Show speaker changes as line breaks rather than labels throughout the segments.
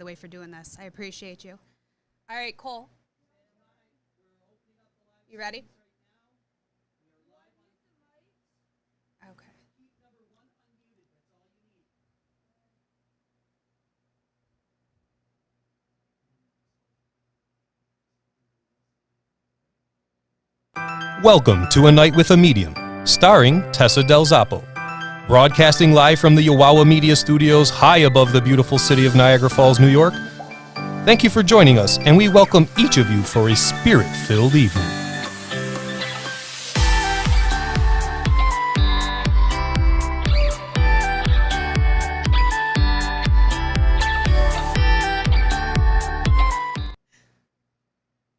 the way, for doing this. I appreciate you. All right, Cole. You ready? Okay.
Welcome to A Night with a Medium, starring Tessa Del Zappo. Broadcasting live from the Yowawa Media Studios high above the beautiful city of Niagara Falls, New York. Thank you for joining us, and we welcome each of you for a spirit-filled evening.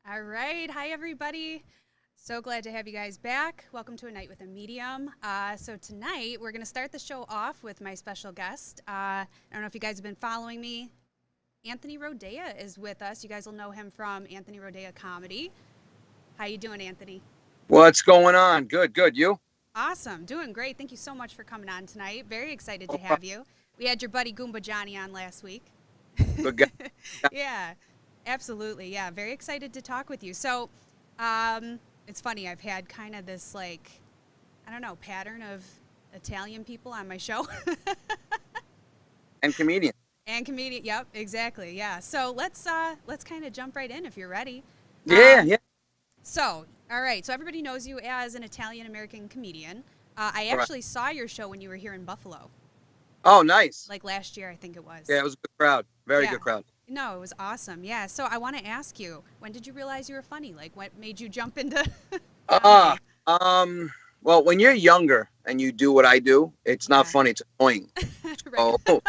All right. Hi, everybody. So glad to have you guys back. Welcome to A Night with a Medium. So tonight, we're going to start the show off with my special guest. I don't know if you guys have been following me. Anthony Rodia is with us. You guys will know him from Anthony Rodia Comedy. How you doing, Anthony?
What's going on? Good. You?
Awesome. Doing great. Thank you so much for coming on tonight. Very excited to
Oh,
have you. We had your buddy Goomba Johnny on last week.
good guy.
Yeah, absolutely. Yeah, very excited to talk with you. So, it's funny. I've had kind of this, like, I don't know, pattern of Italian people on my show.
And comedian.
And comedian. Yep, exactly. Yeah. So let's kind of jump right in if you're ready.
Yeah.
So, all right. So everybody knows you as an Italian-American comedian. I actually saw your show when you were here in Buffalo,
Oh, nice.
like last year, I think it was.
Yeah, it was a good crowd. Very
Yeah.
good crowd.
No, it was awesome. Yeah. So I want to ask you, when did you realize you were funny? Like, what made you jump into
Uh,
comedy?
well, when you're younger and you do what I do, it's not
Yeah.
funny. It's annoying.
Right.
So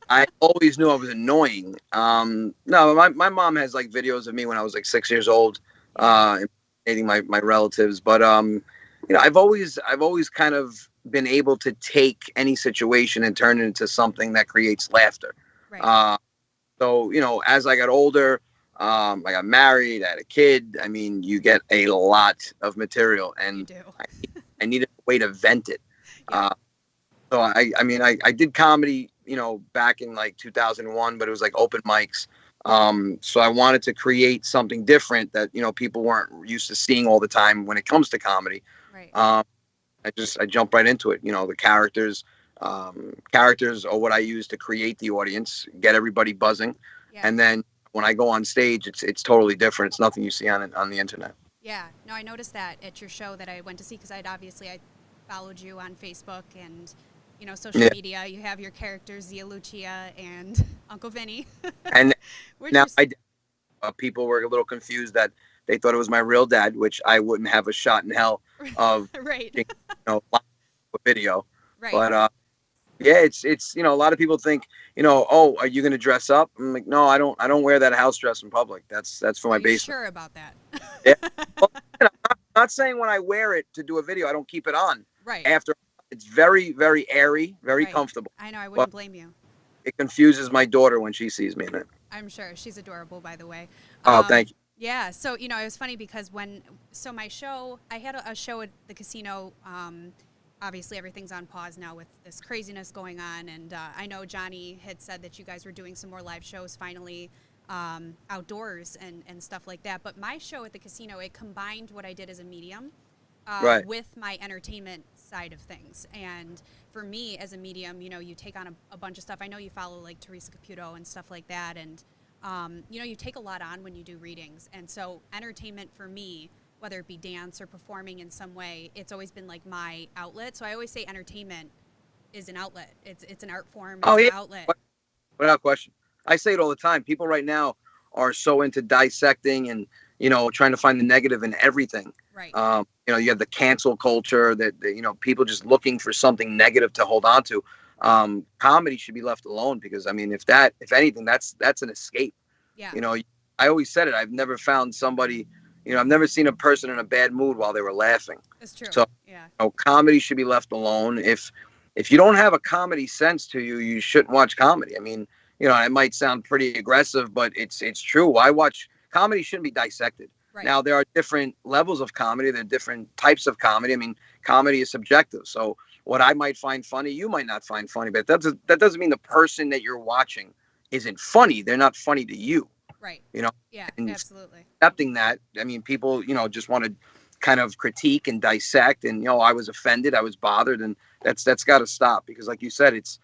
I always knew I was annoying. No, my mom has like videos of me when I was like 6 years old, imitating my relatives. But I've always kind of been able to take any situation and turn it into something that creates laughter.
Right.
So, as I got older, I got married, I had a kid. I mean, you get a lot of material,
You
and
do.
I needed a way to vent it.
Yeah.
So I did comedy, back in like 2001, but it was like open mics. So I wanted to create something different that, people weren't used to seeing all the time when it comes to comedy.
Right.
I jumped right into it. The characters are what I use to create the audience, get everybody buzzing.
Yeah.
And then when I go on stage, it's totally different. It's nothing you see on the internet.
Yeah. No, I noticed that at your show that I went to see, because I followed you on Facebook and, social
Yeah.
media. You have your characters, Zia Lucia and Uncle Vinny.
And
We're
now
just,
people were a little confused that they thought it was my real dad, which I wouldn't have a shot in hell of
right.
live a video.
Right.
But yeah, it's a lot of people think, oh, are you going to dress up? I'm like, no, I don't wear that house dress in public. That's for my
Are you
basement.
sure about that?
Yeah. Well, I'm not saying when I wear it to do a video, I don't keep it on.
Right.
After, it's very, very airy, very
Right.
comfortable.
I know. I
But
wouldn't blame you.
it confuses my daughter when she sees me in it.
I'm sure. She's adorable, by the way.
Oh, thank you.
Yeah. So, it was funny because my show, I had a show at the casino. Obviously, everything's on pause now with this craziness going on. And I know Johnny had said that you guys were doing some more live shows finally outdoors and stuff like that. But my show at the casino, it combined what I did as a medium
Right.
with my entertainment side of things. And for me as a medium, you take on a bunch of stuff. I know you follow like Teresa Caputo and stuff like that. And, you take a lot on when you do readings. And so entertainment for me, whether it be dance or performing in some way, it's always been like my outlet. So I always say entertainment is an outlet. It's an art form. It's
Oh,
an
yeah.
outlet.
Without question. I say it all the time. People right now are so into dissecting and, trying to find the negative in everything.
Right.
You have the cancel culture that, people just looking for something negative to hold on to. Comedy should be left alone because, if anything, that's an escape.
Yeah.
I always said it. I've never found somebody, I've never seen a person in a bad mood while they were laughing.
It's true.
So,
Yeah.
comedy should be left alone. If you don't have a comedy sense to you, you shouldn't watch comedy. It might sound pretty aggressive, but it's true. Why watch comedy? Shouldn't be dissected.
Right.
Now, there are different levels of comedy. There are different types of comedy. Comedy is subjective. So what I might find funny, you might not find funny, but that doesn't mean the person that you're watching isn't funny, they're not funny to you.
Right.
You know,
Yeah,
and
absolutely.
accepting that. I mean, people, just want to kind of critique and dissect, and I was offended, I was bothered, and that's got to stop, because, like you said, it's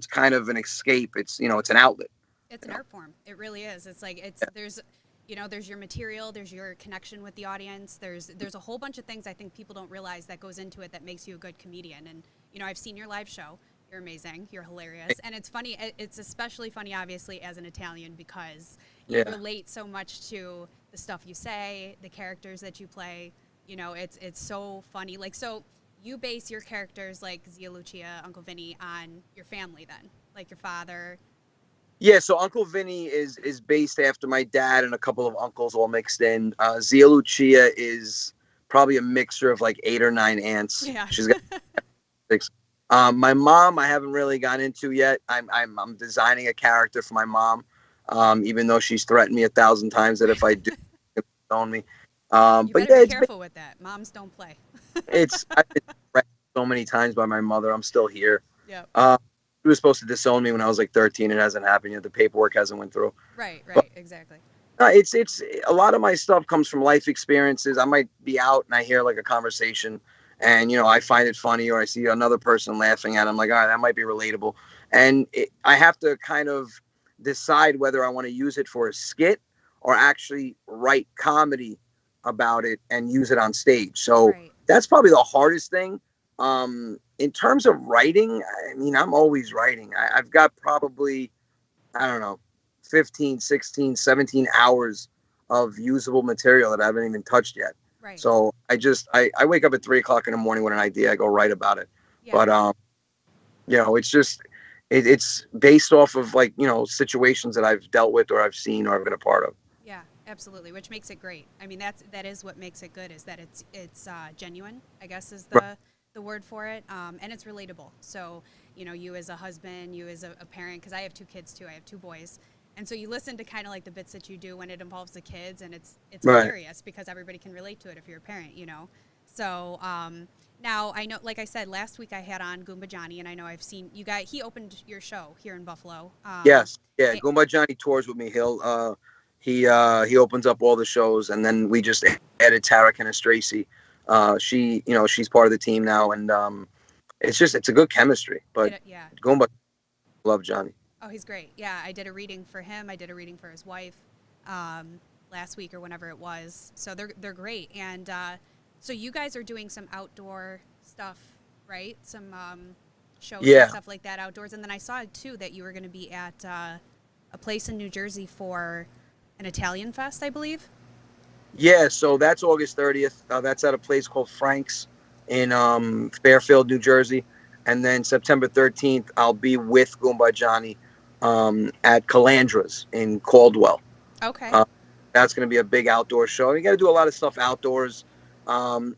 kind of an escape. It's an outlet.
It's
You
an
know,
art form. It really is. It's like there's your material, there's your connection with the audience. There's a whole bunch of things I think people don't realize that goes into it that makes you a good comedian. And I've seen your live show. You're amazing. You're hilarious. And it's funny. It's especially funny, obviously, as an Italian, because you
yeah.
relate so much to the stuff you say, the characters that you play. It's so funny. Like, so you base your characters like Zia Lucia, Uncle Vinny on your family then, like your father.
Yeah, so Uncle Vinny is based after my dad and a couple of uncles all mixed in. Zia Lucia is probably a mixture of like 8 or 9 aunts.
Yeah.
She's got 6. My mom, I haven't really got into yet. I'm designing a character for my mom, even though she's threatened me 1,000 times that if I do, she'll own me.
You
But
better
yeah,
be careful with that. Moms don't play.
I've been threatened so many times by my mother. I'm still here.
Yep.
She was supposed to disown me when I was like 13. It hasn't happened yet. The paperwork hasn't went through.
Right,
But
exactly.
it's a lot of my stuff comes from life experiences. I might be out and I hear like a conversation, and I find it funny, or I see another person laughing at it. I'm like, all right, that might be relatable, and I have to kind of decide whether I want to use it for a skit or actually write comedy about it and use it on stage. So
Right.
that's probably the hardest thing. In terms of writing, I mean, I'm always writing. I've got probably, I don't know, 15, 16, 17 hours of usable material that I haven't even touched yet.
Right.
So I wake up at 3 o'clock in the morning with an idea. I go write about it.
Yeah.
But, it's just, it's based off of like, situations that I've dealt with or I've seen or I've been a part of.
Yeah, absolutely, which makes it great. I mean, that is what makes it good, is that it's genuine, I guess is the word for it, and it's relatable. So, you as a husband, you as a parent, because I have 2 kids too. I have 2 boys. And so you listen to kind of like the bits that you do when it involves the kids, and it's
Right.
hilarious because everybody can relate to it if you're a parent, So now I know, like I said, last week I had on Goomba Johnny, and I know I've seen you guys. He opened your show here in Buffalo.
Yes. Yeah.
and-
Goomba Johnny tours with me. He opens up all the shows, and then we just added Tara Canestraci. She's part of the team now, and it's a good chemistry. But
yeah.
Goomba, love Johnny.
Oh, he's great. Yeah, I did a reading for him. I did a reading for his wife last week or whenever it was. So they're great. And so you guys are doing some outdoor stuff, right? Some shows
Yeah.
and stuff like that outdoors. And then I saw too that you were going to be at a place in New Jersey for an Italian fest, I believe.
Yeah, so that's August 30th. That's at a place called Frank's in Fairfield, New Jersey. And then September 13th, I'll be with Goomba Johnny at Calandra's in Caldwell.
Okay.
That's going to be a big outdoor show. You got to do a lot of stuff outdoors.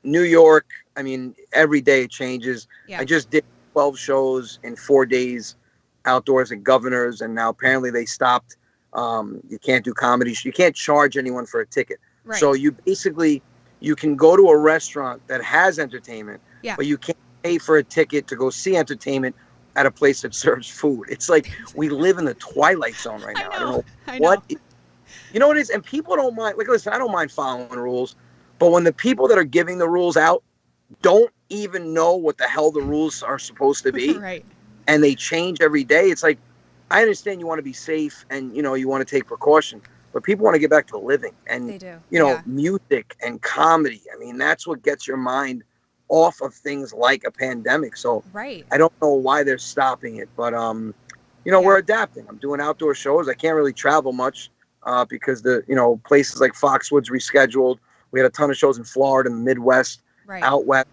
New York, I mean, every day it changes.
Yeah.
I just did 12 shows in 4 days outdoors at Governor's, and now apparently they stopped. You can't do comedy. You can't charge anyone for a ticket.
Right.
So you can go to a restaurant that has entertainment,
Yeah.
but you can't pay for a ticket to go see entertainment at a place that serves food. It's like we live in the twilight zone right now. I don't know what. You know what it is? And people don't mind. Like, listen, I don't mind following rules, but when the people that are giving the rules out don't even know what the hell the rules are supposed to be,
Right.
and they change every day, it's like, I understand you want to be safe and, you want to take precaution, but people want to get back to living. And,
They do.
music and comedy. I mean, that's what gets your mind off of things like a pandemic. So
Right.
I don't know why they're stopping it, but, we're adapting. I'm doing outdoor shows. I can't really travel much because places like Foxwoods rescheduled. We had a ton of shows in Florida and the Midwest,
Right.
out west.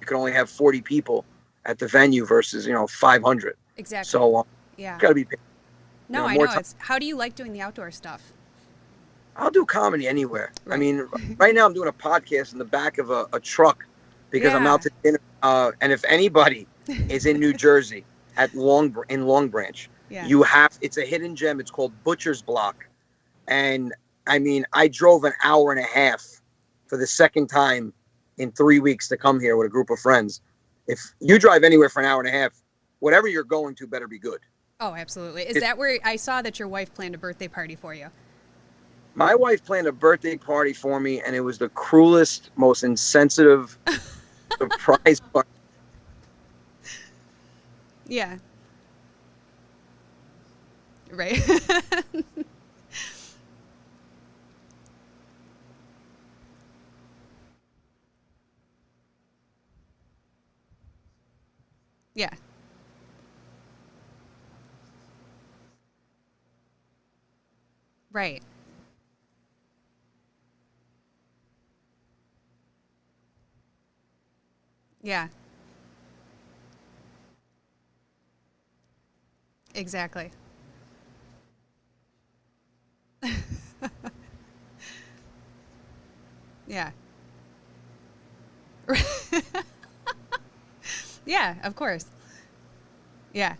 You could only have 40 people at the venue versus, 500.
Exactly.
So
yeah.
got to be paid.
No, I
more
know.
time.
How do you like doing the outdoor stuff?
I'll do comedy anywhere. I
Right.
mean, right now I'm doing a podcast in the back of a truck because I'm
Yeah.
out to dinner. And if anybody is in New Jersey in Long Branch,
Yeah.
it's a hidden gem. It's called Butcher's Block. And I mean, I drove an hour and a half for the second time in 3 weeks to come here with a group of friends. If you drive anywhere for an hour and a half, whatever you're going to better be good.
Oh, absolutely. Is that where I saw that your wife planned a birthday party for you?
My wife planned a birthday party for me, and it was the cruelest, most insensitive surprise party.
Yeah. Right. Yeah. Right. Yeah. Exactly. Yeah. Yeah, of course. Yeah.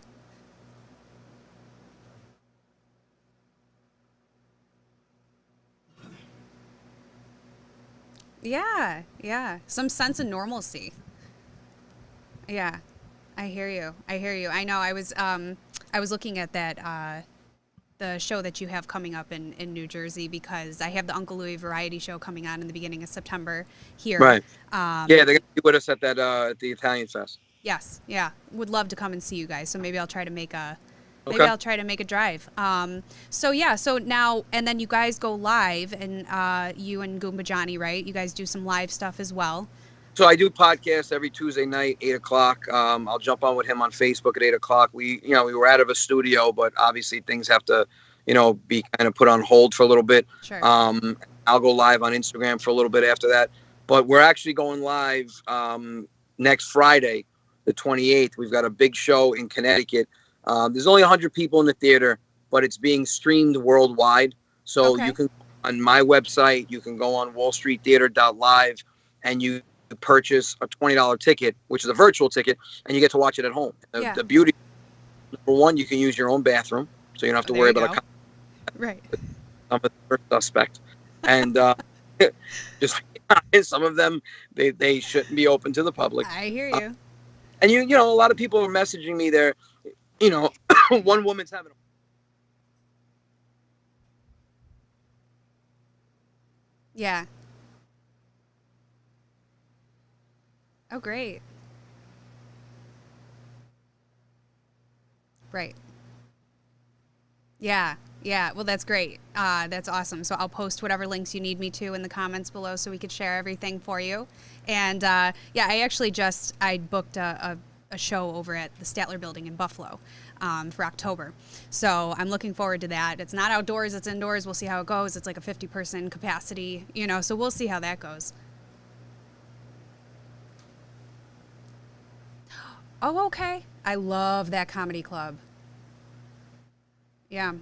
Yeah. Yeah. Some sense of normalcy. Yeah. I hear you. I hear you. I know I was looking at that the show that you have coming up in New Jersey because I have the Uncle Louie variety show coming on in the beginning of September here.
Right. Yeah, they're gonna be with us at that at the Italian Fest.
Yes, yeah, would love to come and see you guys. So maybe I'll try to make a
Okay.
drive. So yeah, so now and then you guys go live and you and Goomba Johnny, right? You guys do some live stuff as well.
So I do podcasts every Tuesday night, 8 o'clock. I'll jump on with him on Facebook at 8 o'clock. We were out of a studio, but obviously things have to, be kind of put on hold for a little bit.
Sure.
I'll go live on Instagram for a little bit after that. But we're actually going live next Friday, the 28th. We've got a big show in Connecticut. There's only 100 people in the theater, but it's being streamed worldwide. So
Okay.
you can on my website, you can go on wallstreettheater.live and you purchase a $20 ticket, which is a virtual ticket, and you get to watch it at home.
Yeah.
The beauty, number one, you can use your own bathroom, so you don't have to
There
worry
you
about
go. Right.
some of the first suspect. And just some of them, they shouldn't be open to the public.
I hear you.
And a lot of people are messaging me there. One woman's having.
Yeah. Oh, great. Right. Yeah. Yeah. Well, that's great. That's awesome. So I'll post whatever links you need me to in the comments below so we could share everything for you. And yeah, I booked a show over at the Statler Building in Buffalo for October. So I'm looking forward to that. It's not outdoors, it's indoors. We'll see how it goes. It's like a 50-person capacity, so we'll see how that goes. Oh, okay. I love that comedy club. Yeah.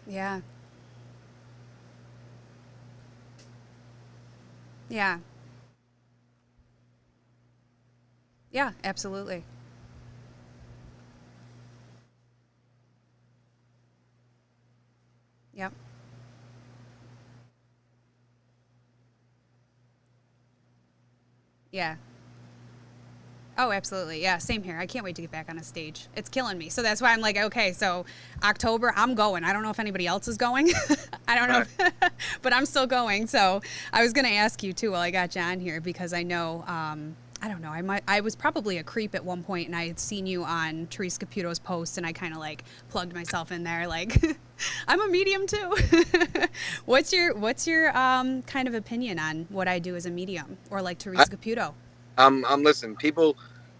Yeah. Yeah. Yeah, absolutely. Yep. Yeah. Oh, absolutely. Yeah, same here. I can't wait to get back on a stage. It's killing me. So that's why I'm like, okay, so October, I'm going. I don't know if anybody else is going. I don't know, but I'm still going. So I was going to ask you too while I got you on here because I know, I don't know, I was probably a creep at one point and I had seen you on Therese Caputo's post and I kind of like plugged myself in there like, I'm a medium too. What's your kind of opinion on what I do as a medium or like Therese Caputo?
I'm listen. People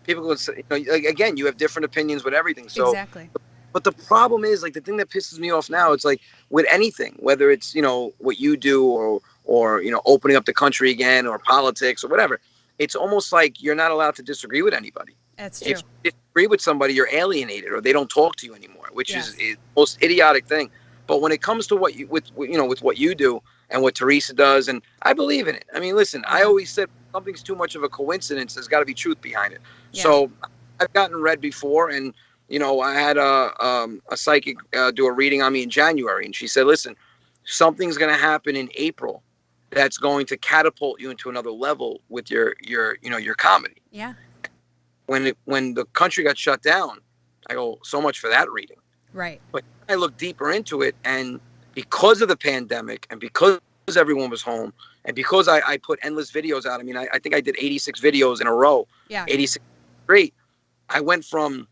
will say, like, again, you have different opinions with everything. So,
Exactly.
but the problem is, like, the thing that pisses me off now, it's like with anything, whether it's what you do or opening up the country again or politics or whatever, it's almost like you're not allowed to disagree with anybody.
That's true.
If you disagree with somebody, you're alienated or they don't talk to you anymore, which
Yes.
is the most idiotic thing. But when it comes to what you with what you do and what Teresa does, and I believe in it. I mean, listen, I always said something's too much of a coincidence. There's got to be truth behind it.
Yeah.
So I've gotten read before, and I had a psychic do a reading on me in January, and she said, "Listen, something's going to happen in April that's going to catapult you into another level with your comedy.
Yeah.
When the country got shut down, I go, so much for that reading.
Right.
But I looked deeper into it, and because of the pandemic and because everyone was home and because I put endless videos out, I mean, I think I did 86 videos in a row.
Yeah.
86 straight. I went from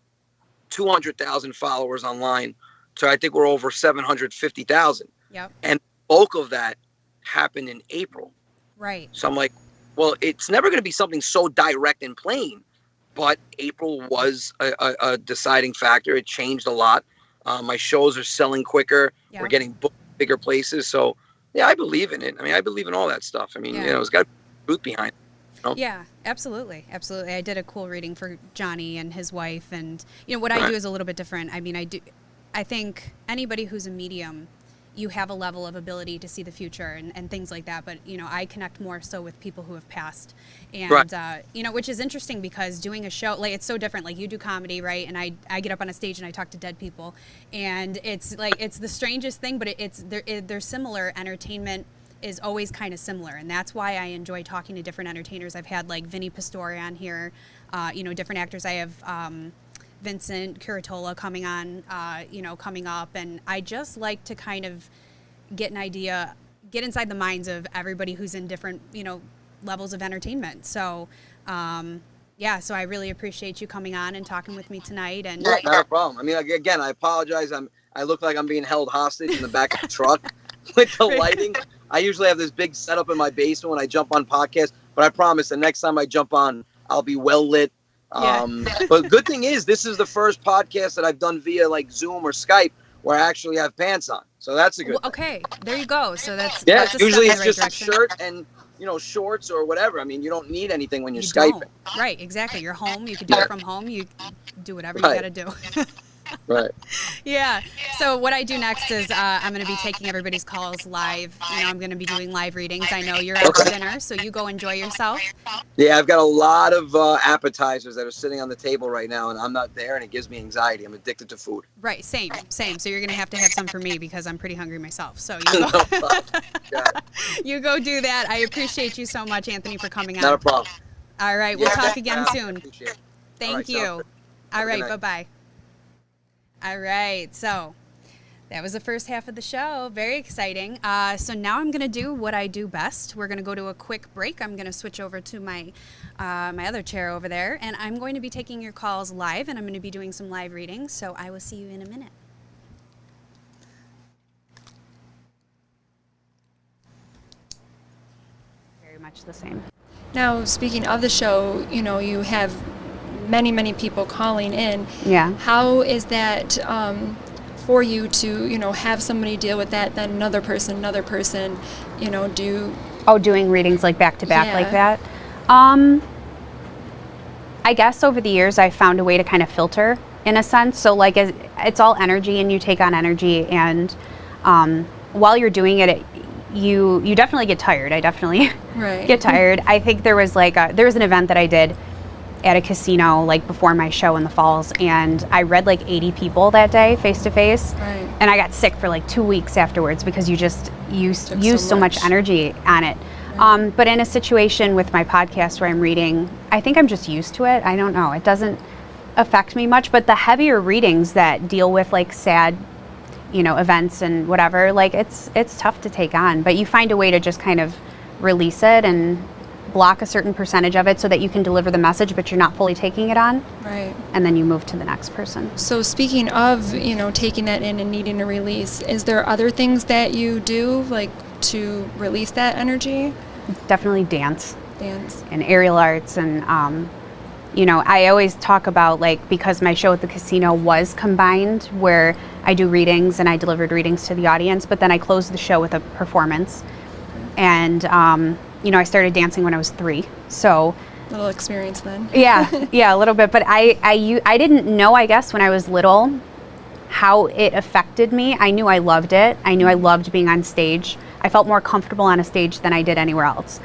200,000 followers online to I think we're over 750,000.
Yep.
And bulk of that happened in April.
Right.
So I'm like, well, it's never going to be something so direct and plain, but April was a deciding factor. It changed a lot. My shows are selling quicker.
Yeah.
We're getting booked bigger places. So yeah, I believe in it. I mean, I believe in all that stuff. I mean,
Yeah.
it's got truth behind it.
Yeah, absolutely. Absolutely. I did a cool reading for Johnny and his wife, and what I do is a little bit different. I mean, I think anybody who's a medium, you have a level of ability to see the future and things like that. But, I connect more so with people who have passed. And,
right.
Which is interesting because doing a show, like, it's so different. Like, you do comedy, right? And I get up on a stage and I talk to dead people. And it's like, it's the strangest thing, but they're similar. Entertainment is always kind of similar. And that's why I enjoy talking to different entertainers. I've had, like, Vinny Pastore on here, different actors. I have Vincent Curatola coming on, coming up. And I just like to kind of get an idea, get inside the minds of everybody who's in different, levels of entertainment. So, so I really appreciate you coming on and talking with me tonight. And
yeah, not a problem. I mean, again, I apologize. I look like I'm being held hostage in the back of the truck with the lighting. I usually have this big setup in my basement when I jump on podcasts, but I promise the next time I jump on, I'll be well lit. But good thing is, this is the first podcast that I've done via like Zoom or Skype where I actually have pants on. So that's a good thing.
Okay, there you go. So that's
usually it's
right
just
direction.
a shirt and shorts or whatever. I mean, you don't need anything when you're
Skyping.
Skyping.
Right, exactly. You're home. You can do it from home. You do whatever you got to do.
Right.
Yeah. So what I do next is I'm going to be taking everybody's calls live. I'm going to be doing live readings. I know you're out for dinner, so you go enjoy yourself.
Yeah, I've got a lot of appetizers that are sitting on the table right now, and I'm not there, and it gives me anxiety. I'm addicted to food.
Right. Same. So you're going to have some for me because I'm pretty hungry myself. So you go,
No problem.
you go do that. I appreciate you so much, Anthony, for coming on.
Not a problem.
All right. We'll talk again soon. Thank you. All right. Bye-bye. All right, so that was the first half of the show. Very exciting. So now I'm going to do what I do best. We're going to go to a quick break. I'm going to switch over to my other chair over there, and I'm going to be taking your calls live, and I'm going to be doing some live readings. So I will see you in a minute. Very much the same.
Now, speaking of the show, you have many people calling in.
Yeah.
How is that for you to, have somebody deal with that, then another person, do...
Oh, doing readings like back to back like that? I guess over the years I found a way to kind of filter in a sense. So like it's all energy and you take on energy, and while you're doing it, you definitely get tired. I definitely get tired. I think there was an event that I did at a casino like before my show in the falls, and I read like 80 people that day face to face, and I got sick for like 2 weeks afterwards because you just use so much energy on it. But in a situation with my podcast where I'm reading, I think I'm just used to it. I don't know, it doesn't affect me much. But the heavier readings that deal with like sad events and whatever, like it's tough to take on, but you find a way to just kind of release it and block a certain percentage of it so that you can deliver the message, but you're not fully taking it on.
Right.
And then you move to the next person.
So speaking of, taking that in and needing a release, is there other things that you do like to release that energy?
Definitely dance.
Dance.
And aerial arts. And, I always talk about like, because my show at the casino was combined where I do readings and I delivered readings to the audience, but then I closed the show with a performance. And, I started dancing when I was 3, so
a little experience then.
yeah, a little bit. But I didn't know, I guess, when I was little, how it affected me. I knew I loved it. I knew I loved being on stage. I felt more comfortable on a stage than I did anywhere else.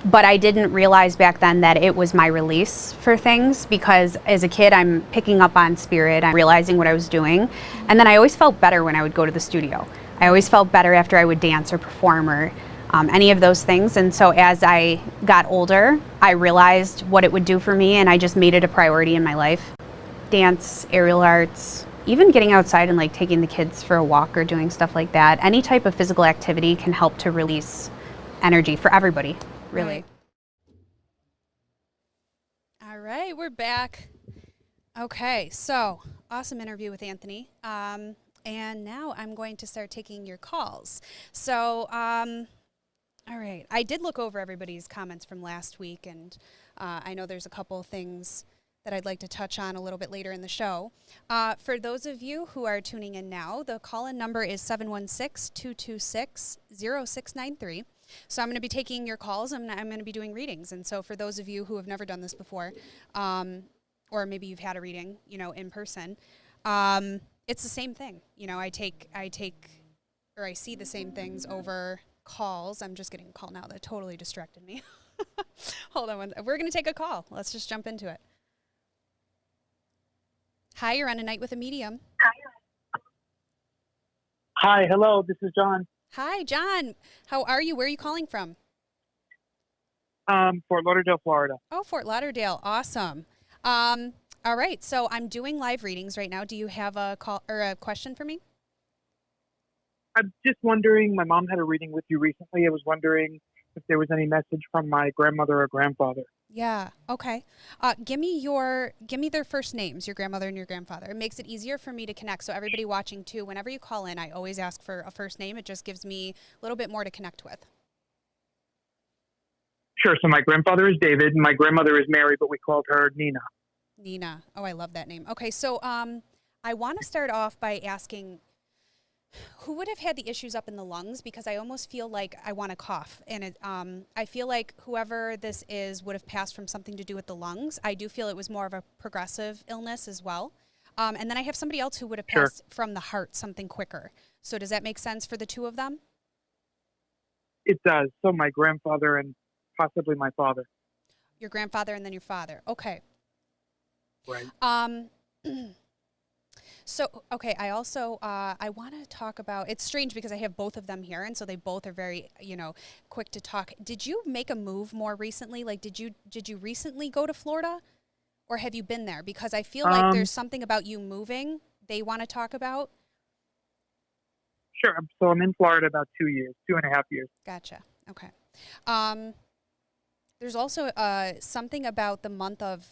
But I didn't realize back then that it was my release for things, because as a kid, I'm picking up on spirit. I'm realizing what I was doing. And then I always felt better when I would go to the studio. I always felt better after I would dance or perform or any of those things. And so as I got older, I realized what it would do for me, and I just made it a priority in my life. Dance, aerial arts, even getting outside and like taking the kids for a walk or doing stuff like that. Any type of physical activity can help to release energy for everybody, really. All right, we're back. Okay, so awesome interview with Anthony. And now I'm going to start taking your calls. So, all right, I did look over everybody's comments from last week, and I know there's a couple of things that I'd like to touch on a little bit later in the show. For those of you who are tuning in now, the call-in number is 716-226-0693. So I'm going to be taking your calls, and I'm going to be doing readings. And so for those of you who have never done this before, or maybe you've had a reading, in person, it's the same thing. I see the same things over calls. I'm just getting a call now that totally distracted me. Hold on we're going to take a call. Let's just jump into it. Hi, you're on A Night with a Medium.
Hi, hello, this is John.
Hi, John. How are you? Where are you calling from?
Fort Lauderdale, Florida.
Oh, Fort Lauderdale. Awesome. All right, so I'm doing live readings right now. Do you have a call or a question for me?
I'm just wondering, my mom had a reading with you recently. I was wondering if there was any message from my grandmother or grandfather.
Yeah, okay. Give me their first names, your grandmother and your grandfather. It makes it easier for me to connect. So everybody watching too, whenever you call in, I always ask for a first name. It just gives me a little bit more to connect with.
Sure, so my grandfather is David, and my grandmother is Mary, but we called her Nina.
Nina. Oh, I love that name. Okay, so I want to start off by asking, who would have had the issues up in the lungs? Because I almost feel like I want to cough. And I feel like whoever this is would have passed from something to do with the lungs. I do feel it was more of a progressive illness as well. And then I have somebody else who would have passed from the heart, something quicker. So does that make sense for the two of them?
It does. So my grandfather and possibly my father.
Your grandfather and then your father. Okay.
Right.
So, okay, I also, I want to talk about, it's strange because I have both of them here, and so they both are very, quick to talk. Did you make a move more recently? Like, did you recently go to Florida, or have you been there? Because I feel like there's something about you moving they want to talk about.
Sure. So I'm in Florida about 2.5 years.
Gotcha. Okay. There's also something about the month of,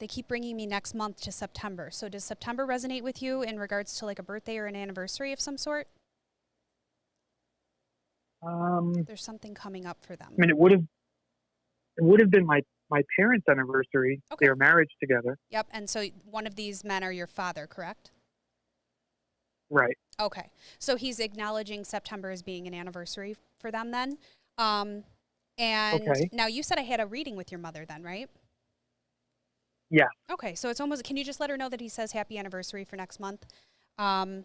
they keep bringing me next month to September. So does September resonate with you in regards to like a birthday or an anniversary of some sort?
There's
something coming up for them.
I mean, it would have been my parents' anniversary.
Okay.
Their marriage together.
Yep. And so one of these men are your father, correct?
Right.
Okay. So he's acknowledging September as being an anniversary for them then. And now you said I had a reading with your mother then, right?
Yeah.
Okay, so it's almost, can you just let her know that he says happy anniversary for next month?
I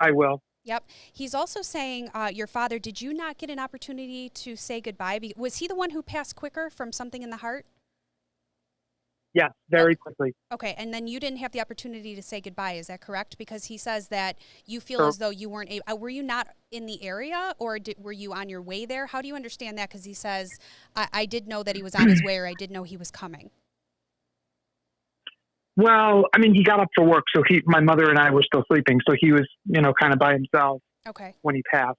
will.
Yep. He's also saying, your father, did you not get an opportunity to say goodbye? Was he the one who passed quicker from something in the heart?
Yes, very quickly.
Okay, and then you didn't have the opportunity to say goodbye, is that correct? Because he says that you feel as though you weren't able, were you not in the area, or were you on your way there? How do you understand that? Because he says, I did know that he was on his way, or I did know he was coming.
Well, I mean, he got up for work, so my mother and I were still sleeping, so he was, kind of by himself.
Okay.
When he passed.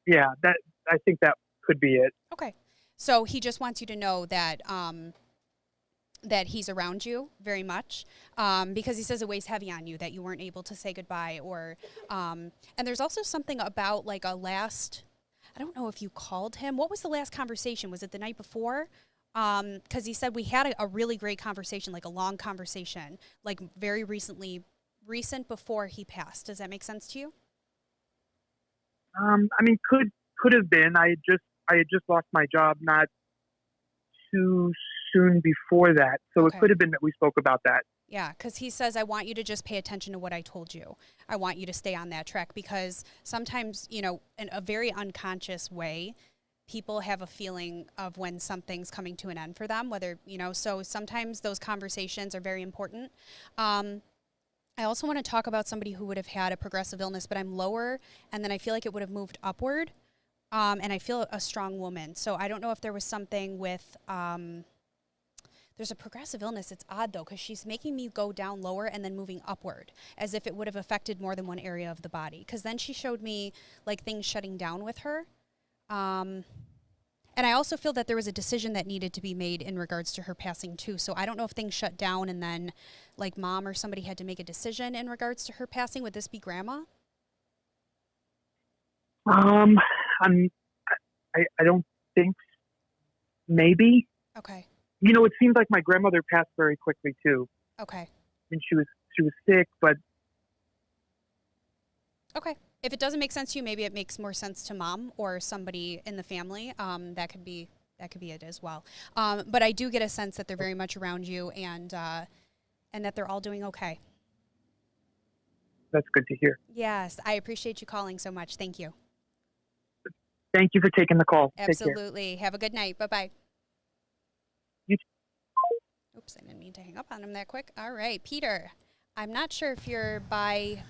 Yeah, I think that could be it.
Okay. So he just wants you to know that that he's around you very much, because he says it weighs heavy on you that you weren't able to say goodbye, or and there's also something about like a last, I don't know if you called him. What was the last conversation? Was it the night before? Because he said we had a really great conversation, like a long conversation, like very recent before he passed. Does that make sense to you?
I mean, could have been. I had just lost my job not too soon before that, so It could have been that we spoke about that.
Yeah, because he says, I want you to just pay attention to what I told you. I want you to stay on that track, because sometimes, in a very unconscious way, people have a feeling of when something's coming to an end for them, whether, so sometimes those conversations are very important. I also want to talk about somebody who would have had a progressive illness, but I'm lower, and then I feel like it would have moved upward, and I feel a strong woman. So I don't know if there was something with, there's a progressive illness. It's odd, though, because she's making me go down lower and then moving upward, as if it would have affected more than one area of the body. Because then she showed me, like, things shutting down with her. And I also feel that there was a decision that needed to be made in regards to her passing too. So I don't know if things shut down and then like mom or somebody had to make a decision in regards to her passing. Would this be grandma?
I don't think, maybe.
Okay.
You know, it seems like my grandmother passed very quickly too.
Okay.
I mean, she was sick, but
okay. If it doesn't make sense to you, maybe it makes more sense to mom or somebody in the family. That could be it as well. But I do get a sense that they're very much around you and that they're all doing okay.
That's good to hear.
Yes, I appreciate you calling so much. Thank you.
Thank you for taking the call.
Absolutely. Have a good night. Bye-bye.
You too.
Oops, I didn't mean to hang up on him that quick. All right, Peter. I'm not sure if you're by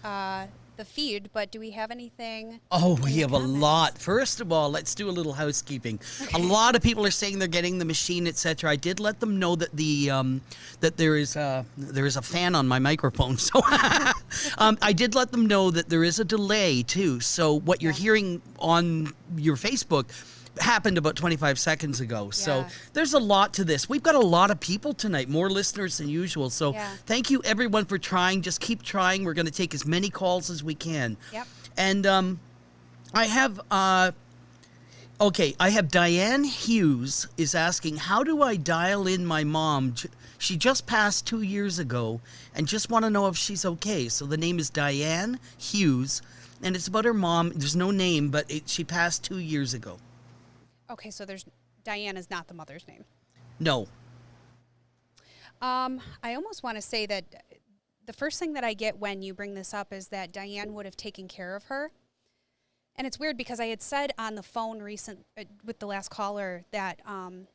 the feed, but do we have anything?
Oh, we have
comments?
a lot. First of all, let's do a little housekeeping.
Okay.
A lot of people are saying they're getting the machine, etc. I did let them know that that there is a fan on my microphone. So I did let them know that there is a delay too. So what you're hearing on your Facebook happened about 25 seconds ago. So there's a lot to this. We've got a lot of people tonight, more listeners than usual. So thank you everyone for trying. Just keep trying. We're going to take as many calls as we can.
Yep.
And I have I have Diane Hughes is asking, how do I dial in my mom? She just passed 2 years ago and just want to know if she's okay. So the name is Diane Hughes and it's about her mom. There's no name, but she passed 2 years ago.
Okay, so Diane is not the mother's name.
No.
I almost want to say that the first thing that I get when you bring this up is that Diane would have taken care of her. And it's weird because I had said on the phone with the last caller that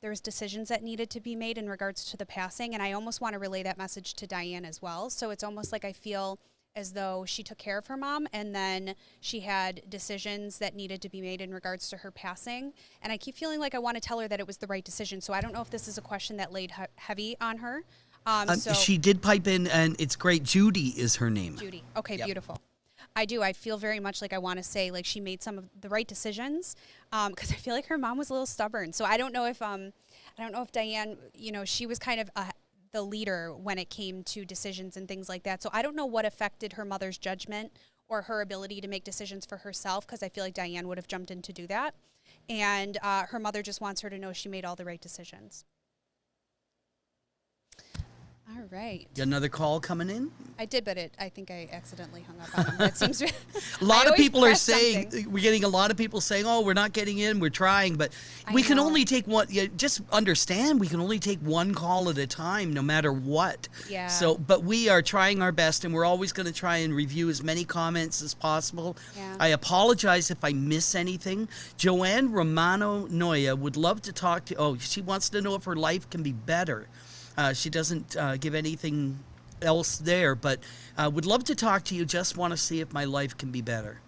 there was decisions that needed to be made in regards to the passing, and I almost want to relay that message to Diane as well. So it's almost like I feel as though she took care of her mom and then she had decisions that needed to be made in regards to her passing. And I keep feeling like I want to tell her that it was the right decision. So I don't know if this is a question that laid heavy on her. So
she did pipe in, and it's great. Judy is her name.
Judy. Okay, yep. Beautiful. I do. I feel very much like I want to say like she made some of the right decisions because I feel like her mom was a little stubborn. So I don't know if Diane, you know, she was kind of the leader when it came to decisions and things like that. So I don't know what affected her mother's judgment or her ability to make decisions for herself, because I feel like Diane would have jumped in to do that. And her mother just wants her to know she made all the right decisions. All right.
Got another call coming in?
I did, but I think I accidentally hung up on him. That seems
a lot of people are saying, we're getting a lot of people saying, oh, we're not getting in, we're trying, but we can only take one, just understand, we can only take one call at a time, no matter what.
Yeah.
So, but we are trying our best, and we're always going to try and review as many comments as possible.
Yeah.
I apologize if I miss anything. Joanne Romano Noya would love to talk to, she wants to know if her life can be better. She doesn't give anything else there, but would love to talk to you. Just want to see if my life can be better.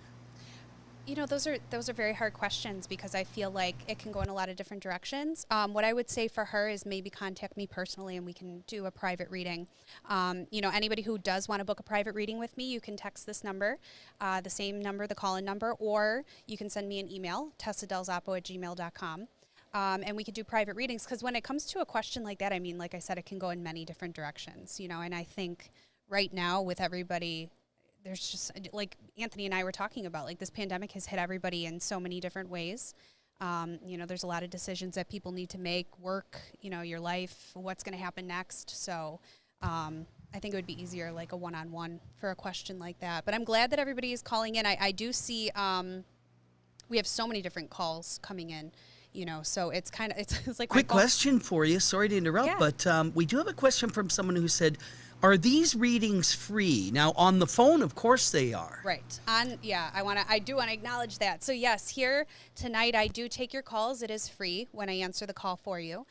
You know, those are very hard questions because I feel like it can go in a lot of different directions. What I would say for her is maybe contact me personally and we can do a private reading. You know, anybody who does want to book a private reading with me, you can text this number, the same number, the call-in number, or you can send me an email, tessadelzapo@gmail.com. And we could do private readings, because when it comes to a question like that, I mean, like I said, it can go in many different directions, you know, and I think right now with everybody, there's just, like Anthony and I were talking about, like this pandemic has hit everybody in so many different ways. You know, there's a lot of decisions that people need to make, work, you know, your life, what's going to happen next. So I think it would be easier like a one-on-one for a question like that. But I'm glad that everybody is calling in. I do see we have so many different calls coming in. You know, so it's kind of, it's like...
Quick question for you. Sorry to interrupt, but we do have a question from someone who said, are these readings free? Now, on the phone, of course they are.
Right. I do want to acknowledge that. So yes, here tonight, I do take your calls. It is free when I answer the call for you.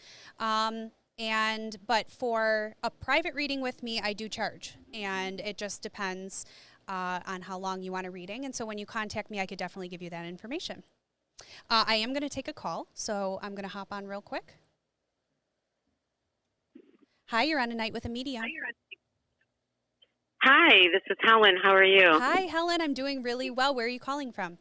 But for a private reading with me, I do charge, and it just depends on how long you want a reading. And so when you contact me, I could definitely give you that information. I am going to take a call, so I'm going to hop on real quick. Hi, you're on A Night with a Medium.
Hi, this is Helen. How are you?
Hi, Helen. I'm doing really well. Where are you calling from?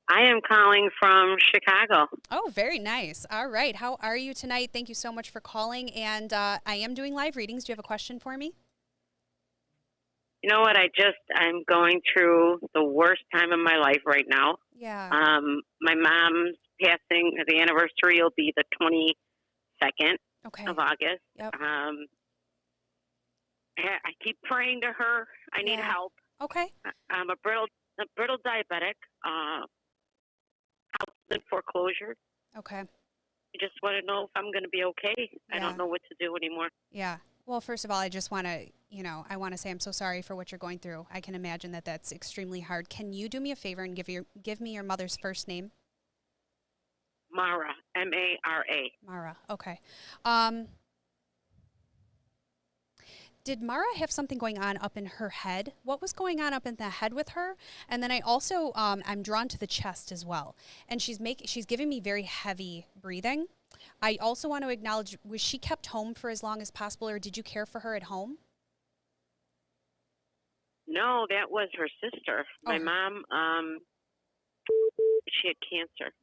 I am calling from Chicago.
Oh, very nice. All right. How are you tonight? Thank you so much for calling. And I am doing live readings. Do you have a question for me?
You know what? I'm going through the worst time of my life right now.
Yeah.
My mom's passing, the anniversary will be the 22nd of August.
Yep.
I keep praying to her. I need help.
Okay.
I'm a brittle diabetic. House in foreclosure.
Okay.
I just want to know if I'm going to be okay. I don't know what to do anymore.
Yeah. Well, first of all, I just want to, I want to say I'm so sorry for what you're going through. I can imagine that that's extremely hard. Can you do me a favor and give me your mother's first name?
Mara, M-A-R-A.
Mara. Okay. Did Mara have something going on up in her head? What was going on up in the head with her? And then I also, I'm drawn to the chest as well. And she's giving me very heavy breathing. I also want to acknowledge, was she kept home for as long as possible, or did you care for her at home?
No, that was her sister. My mom, she had cancer.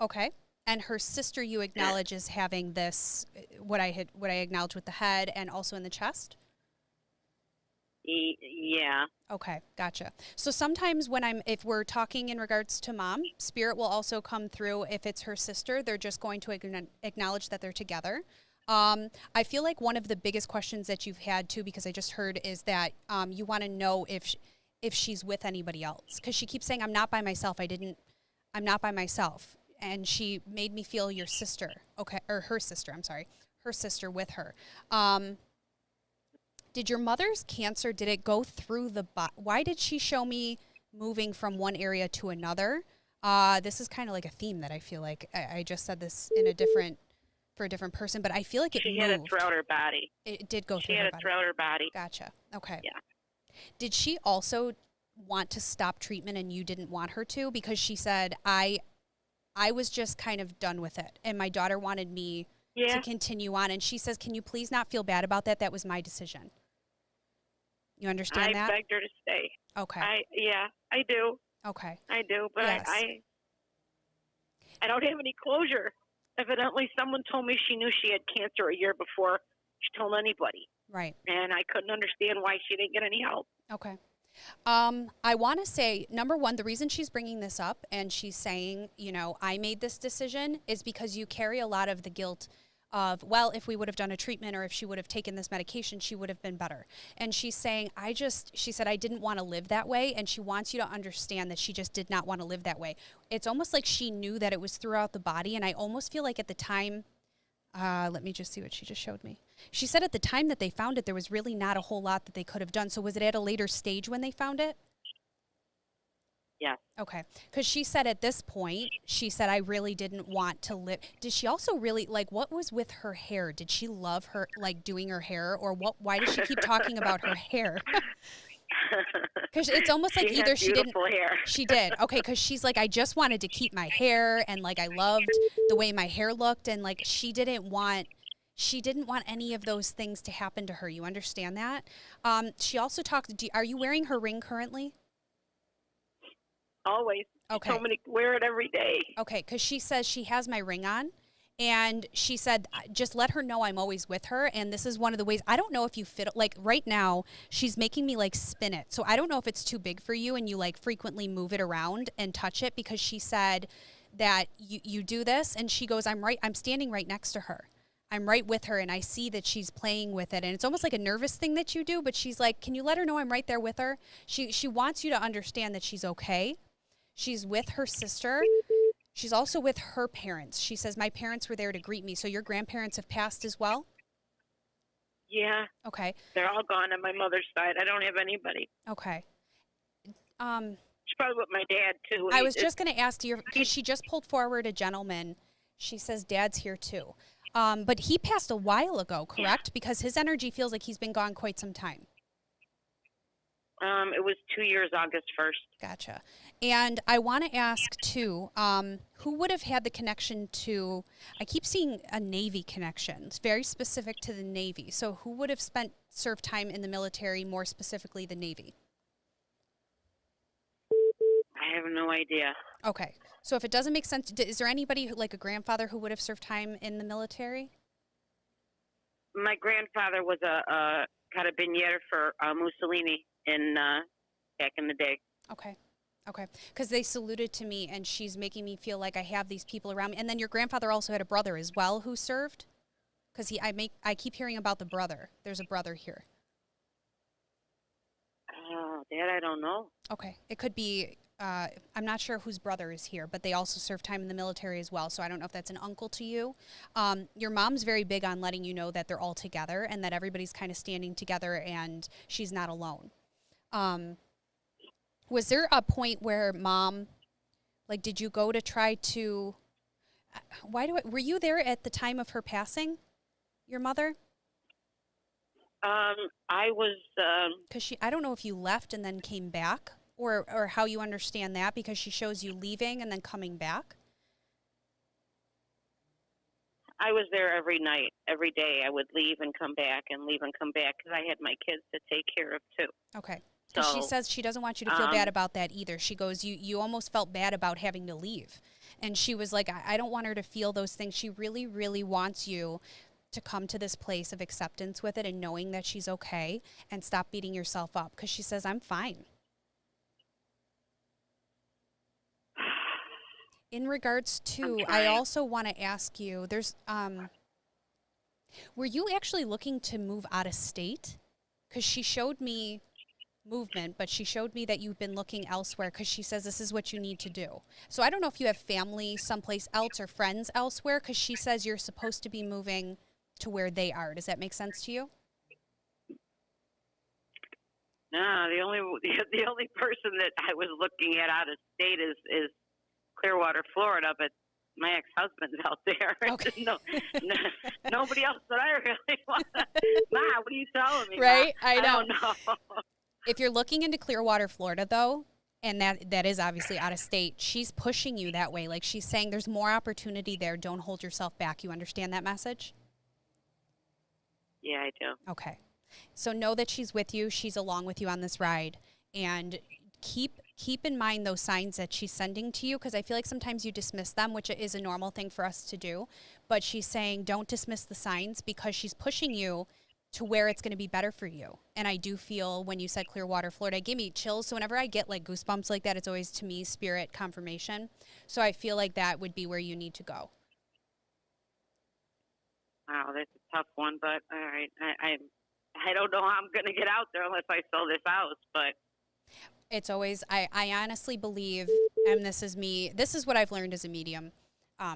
Okay. And her sister, you acknowledge, is having this, what I acknowledged with the head and also in the chest?
Yeah.
Okay, gotcha. So sometimes if we're talking in regards to mom, spirit will also come through. If it's her sister, they're just going to acknowledge that they're together. I feel like one of the biggest questions that you've had too, because I just heard, is that you want to know if she's with anybody else, because she keeps saying, I'm not by myself. I'm not by myself. And she made me feel your sister. Okay. Or her sister. I'm sorry. Her sister with her. Did your mother's cancer, did it go through the body? Why did she show me moving from one area to another? This is kind of like a theme that I feel like I just said this for a different person, but I feel like it moved.
She had it throughout her body.
It did go through her body.
She had it throughout her body.
Gotcha. Okay.
Yeah.
Did she also want to stop treatment and you didn't want her to? Because she said, I was just kind of done with it, and my daughter wanted me to continue on. And she says, can you please not feel bad about that? That was my decision. You understand that?
I begged her to stay.
Okay.
I do.
Okay.
I do, but yes. I don't have any closure. Evidently, someone told me she knew she had cancer a year before she told anybody.
Right.
And I couldn't understand why she didn't get any help.
Okay. I want to say, number one, the reason she's bringing this up and she's saying, I made this decision is because you carry a lot of the guilt of, well, if we would have done a treatment or if she would have taken this medication, she would have been better. And she's saying, she said, I didn't want to live that way. And she wants you to understand that she just did not want to live that way. It's almost like she knew that it was throughout the body. And I almost feel like at the time, let me just see what she just showed me. She said at the time that they found it, there was really not a whole lot that they could have done. So was it at a later stage when they found it?
Yeah.
Okay. Because she said at this point, she said, I really didn't want to live. Did she also really, what was with her hair? Did she love her, doing her hair? Or why does she keep talking about her hair? Because it's almost like either she didn't.
Hair.
She did. Okay. Because she's like, I just wanted to keep my hair. And I loved the way my hair looked. And she didn't want any of those things to happen to her. You understand that? She also talked, are you wearing her ring currently?
Always.
Okay.
She told me to wear it every day.
Okay, because she says she has my ring on, and she said, just let her know I'm always with her, and this is one of the ways. I don't know if you fit, right now, she's making me, spin it. So I don't know if it's too big for you, and you, frequently move it around and touch it, because she said that you do this, and she goes, I'm standing right next to her. I'm right with her, and I see that she's playing with it, and it's almost like a nervous thing that you do, but she's like, can you let her know I'm right there with her? She wants you to understand that she's okay. She's with her sister. She's also with her parents. She says, my parents were there to greet me. So your grandparents have passed as well?
Yeah.
Okay.
They're all gone on my mother's side. I don't have anybody.
Okay.
She's probably with my dad, too.
I was just going to ask you, because she just pulled forward a gentleman. She says dad's here, too. But he passed a while ago, correct? Because his energy feels like he's been gone quite some time.
It was 2 years, August 1st.
Gotcha. And I want to ask, too, who would have had the connection to, I keep seeing a Navy connection. It's very specific to the Navy. So who would have served time in the military, more specifically the Navy?
I have no idea.
Okay. So if it doesn't make sense, is there anybody, like a grandfather, who would have served time in the military?
My grandfather was a carabiniere for Mussolini in back in the day.
Okay. Okay. Because they saluted to me, and she's making me feel like I have these people around me. And then your grandfather also had a brother as well who served? Because I keep hearing about the brother. There's a brother here.
Oh, that I don't know.
Okay. It could be, I'm not sure whose brother is here, but they also served time in the military as well. So I don't know if that's an uncle to you. Your mom's very big on letting you know that they're all together and that everybody's kind of standing together and she's not alone. Was there a point where Mom, like, did you go to try to, were you there at the time of her passing, your mother?
I was,
because I don't know if you left and then came back, or how you understand that, because she shows you leaving and then coming back.
I was there every night, every day. I would leave and come back and leave and come back because I had my kids to take care of too.
Okay.
So,
she says she doesn't want you to feel bad about that either. She goes, you almost felt bad about having to leave. And she was like, I don't want her to feel those things. She really, really wants you to come to this place of acceptance with it and knowing that she's okay, and stop beating yourself up, because she says, I'm fine. In regards to, I also want to ask you, there's, were you actually looking to move out of state? Because she showed me movement, but she showed me that you've been looking elsewhere, because she says this is what you need to do. So I don't know if you have family someplace else or friends elsewhere, because she says you're supposed to be moving to where they are. Does that make sense to you?
No, the only person that I was looking at out of state is Clearwater, Florida, but my ex-husband's out there.
Okay.
Nobody else that I really want. Ma, what are you telling me?
Right?
Ma?
I know.
I don't know.
If you're looking into Clearwater, Florida, though, and that is obviously out of state, she's pushing you that way. Like, she's saying there's more opportunity there. Don't hold yourself back. You understand that message?
Yeah, I do.
Okay. So know that she's with you. She's along with you on this ride. And keep in mind those signs that she's sending to you, because I feel like sometimes you dismiss them, which is a normal thing for us to do. But she's saying don't dismiss the signs, because she's pushing you to where it's going to be better for you. And I do feel, when you said Clearwater, Florida, it gave me chills. So whenever I get like goosebumps like that, it's always, to me, spirit confirmation. So I feel like that would be where you need to go.
Wow, that's a tough one, but all right. I don't know how I'm going to get out there unless I sell this house, but
it's always, I honestly believe, and this is what I've learned as a medium,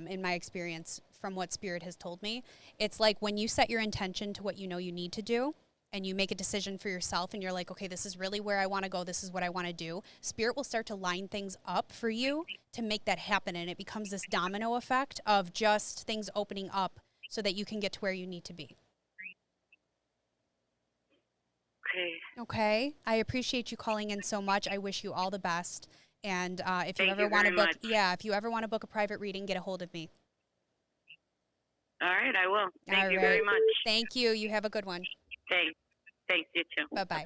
in my experience from what Spirit has told me. It's like when you set your intention to what you know you need to do, and you make a decision for yourself, and you're like, okay, this is really where I want to go, this is what I want to do, Spirit will start to line things up for you to make that happen, and it becomes this domino effect of just things opening up so that you can get to where you need to be. Okay. I appreciate you calling in so much. I wish you all the best. And if you ever want to book, if you ever want to book a private reading, get a hold of me.
All right, I will. Thank you very much.
Thank you. You have a good one.
Thanks, you too.
Bye-bye.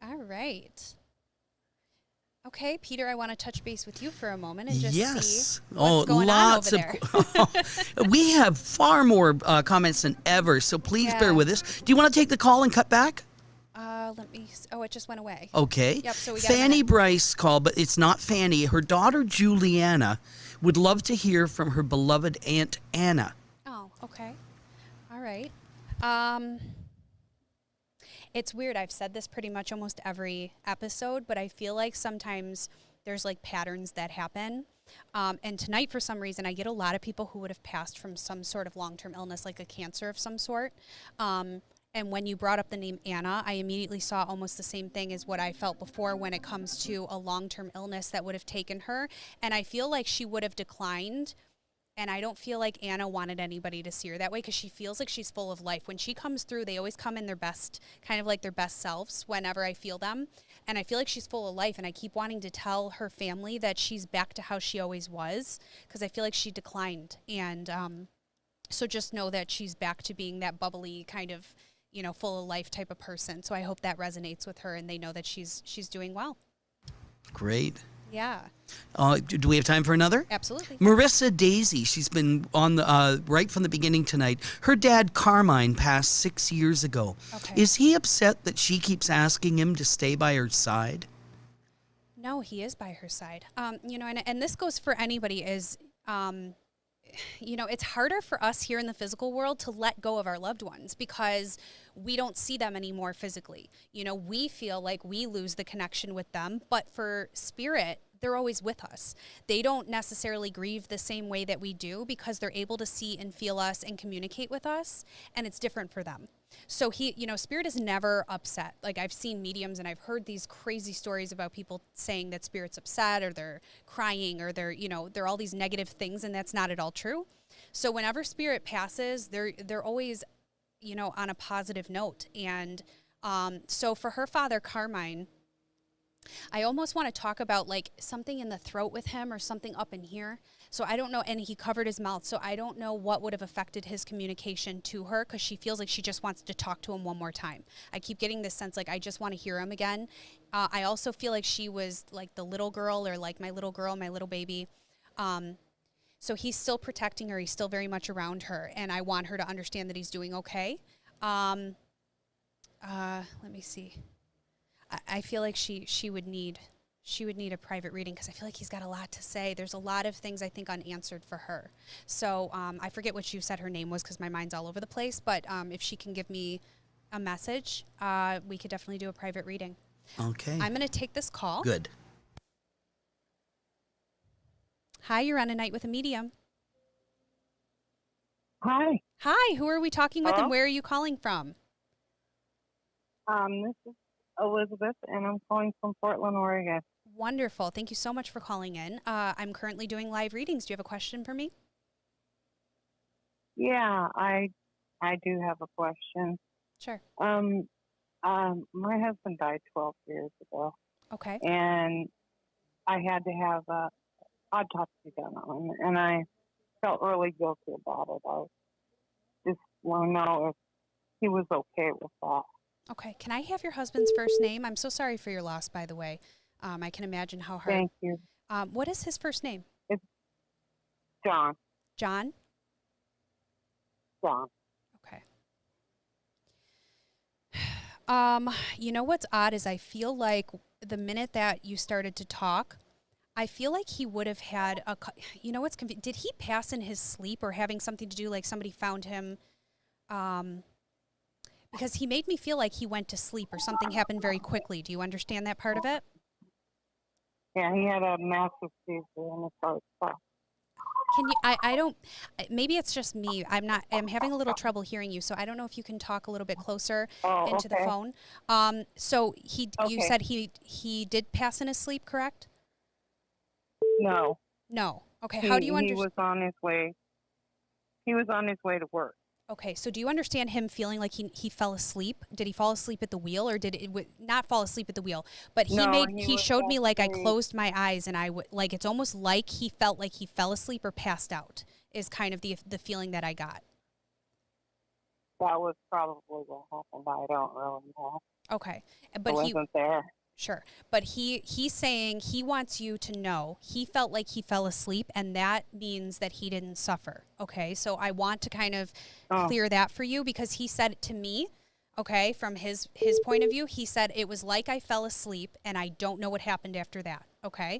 All right. Okay, Peter, I want to touch base with you for a moment and just see what's going on over there.
We have far more comments than ever, so please bear with us. Do you want to take the call and cut back?
Let me. It just went away.
Okay.
Yep. So we got
Fanny Bryce called, but it's not Fanny. Her daughter Juliana would love to hear from her beloved Aunt Anna.
Oh, okay. All right. It's weird. I've said this pretty much almost every episode, but I feel like sometimes there's like patterns that happen. And tonight, for some reason, I get a lot of people who would have passed from some sort of long-term illness, like a cancer of some sort. And when you brought up the name Anna, I immediately saw almost the same thing as what I felt before when it comes to a long-term illness that would have taken her. And I feel like she would have declined And I don't feel like Anna wanted anybody to see her that way because she feels like she's full of life. When she comes through, they always come in their best, kind of like their best selves whenever I feel them. And I feel like she's full of life. And I keep wanting to tell her family that she's back to how she always was because I feel like she declined. And so just know that she's back to being that bubbly kind of, you know, full of life type of person. So I hope that resonates with her and they know that she's doing well.
Great.
Yeah.
Do we have time for another?
Absolutely.
Marissa Daisy, she's been on the right from the beginning tonight. Her dad, Carmine, passed 6 years ago.
Okay.
Is he upset that she keeps asking him to stay by her side?
No, he is by her side. You know, and this goes for anybody is, you know, it's harder for us here in the physical world to let go of our loved ones because we don't see them anymore physically. You know, we feel like we lose the connection with them, but for spirit, they're always with us. They don't necessarily grieve the same way that we do because they're able to see and feel us and communicate with us, and it's different for them. So he, you know, spirit is never upset. Like I've seen mediums and I've heard these crazy stories about people saying that spirit's upset or they're crying or they're, you know, they're all these negative things, and that's not at all true. So whenever spirit passes, they're always, you know, on a positive note. And so for her father, Carmine, I almost want to talk about like something in the throat with him or something up in here. So I don't know. And he covered his mouth. So I don't know what would have affected his communication to her because she feels like she just wants to talk to him one more time. I keep getting this sense like I just want to hear him again. I also feel like she was like the little girl or like my little girl, my little baby. So he's still protecting her. He's still very much around her. And I want her to understand that he's doing okay. Let me see. I feel like she would need a private reading because I feel like he's got a lot to say. There's a lot of things I think unanswered for her. So I forget what you said her name was because my mind's all over the place. But if she can give me a message, we could definitely do a private reading.
Okay.
I'm going to take this call.
Good.
Hi, you're on A Night with a Medium.
Hi.
Hi, who are we talking with
Hello?
and where are you calling from?
This is Elizabeth, and I'm calling from Portland, Oregon.
Wonderful. Thank you so much for calling in. I'm currently doing live readings. Do you have a question for me?
Yeah, I do have a question.
Sure.
My husband died 12 years ago,
Okay.
and I had to have a autopsy done on him, and I felt really guilty about it. I just want to know if he was okay with that.
Okay. Can I have your husband's first name? I'm so sorry for your loss, by the way. I can imagine how hard.
Thank you.
What is his first name?
It's John.
John?
John.
Okay. You know what's odd is I feel like the minute that you started to talk, I feel like he would have had you know what's did he pass in his sleep or having something to do like somebody found him because he made me feel like he went to sleep or something happened very quickly. Do you understand that part of it?
Yeah, he had a massive seizure in his heart.
Can you, I don't, maybe it's just me. I'm having a little trouble hearing you. So I don't know if you can talk a little bit closer into the phone. So you said he did pass in his sleep, correct?
No.
No. Okay. How do you understand?
He was on his way. He was on his way to work.
Okay. So do you understand him feeling like he fell asleep? Did he fall asleep at the wheel or did it not fall asleep at the wheel? But he showed me like I closed my eyes and like it's almost like he felt like he fell asleep or passed out is kind of the feeling that I got.
That was probably what happened. I don't really know.
Okay. But
I wasn't there.
Sure. But he's saying he wants you to know he felt like he fell asleep, and that means that he didn't suffer. Okay. So I want to kind of clear that for you because he said it to me, okay, from his point of view, he said it was like I fell asleep and I don't know what happened after that. Okay.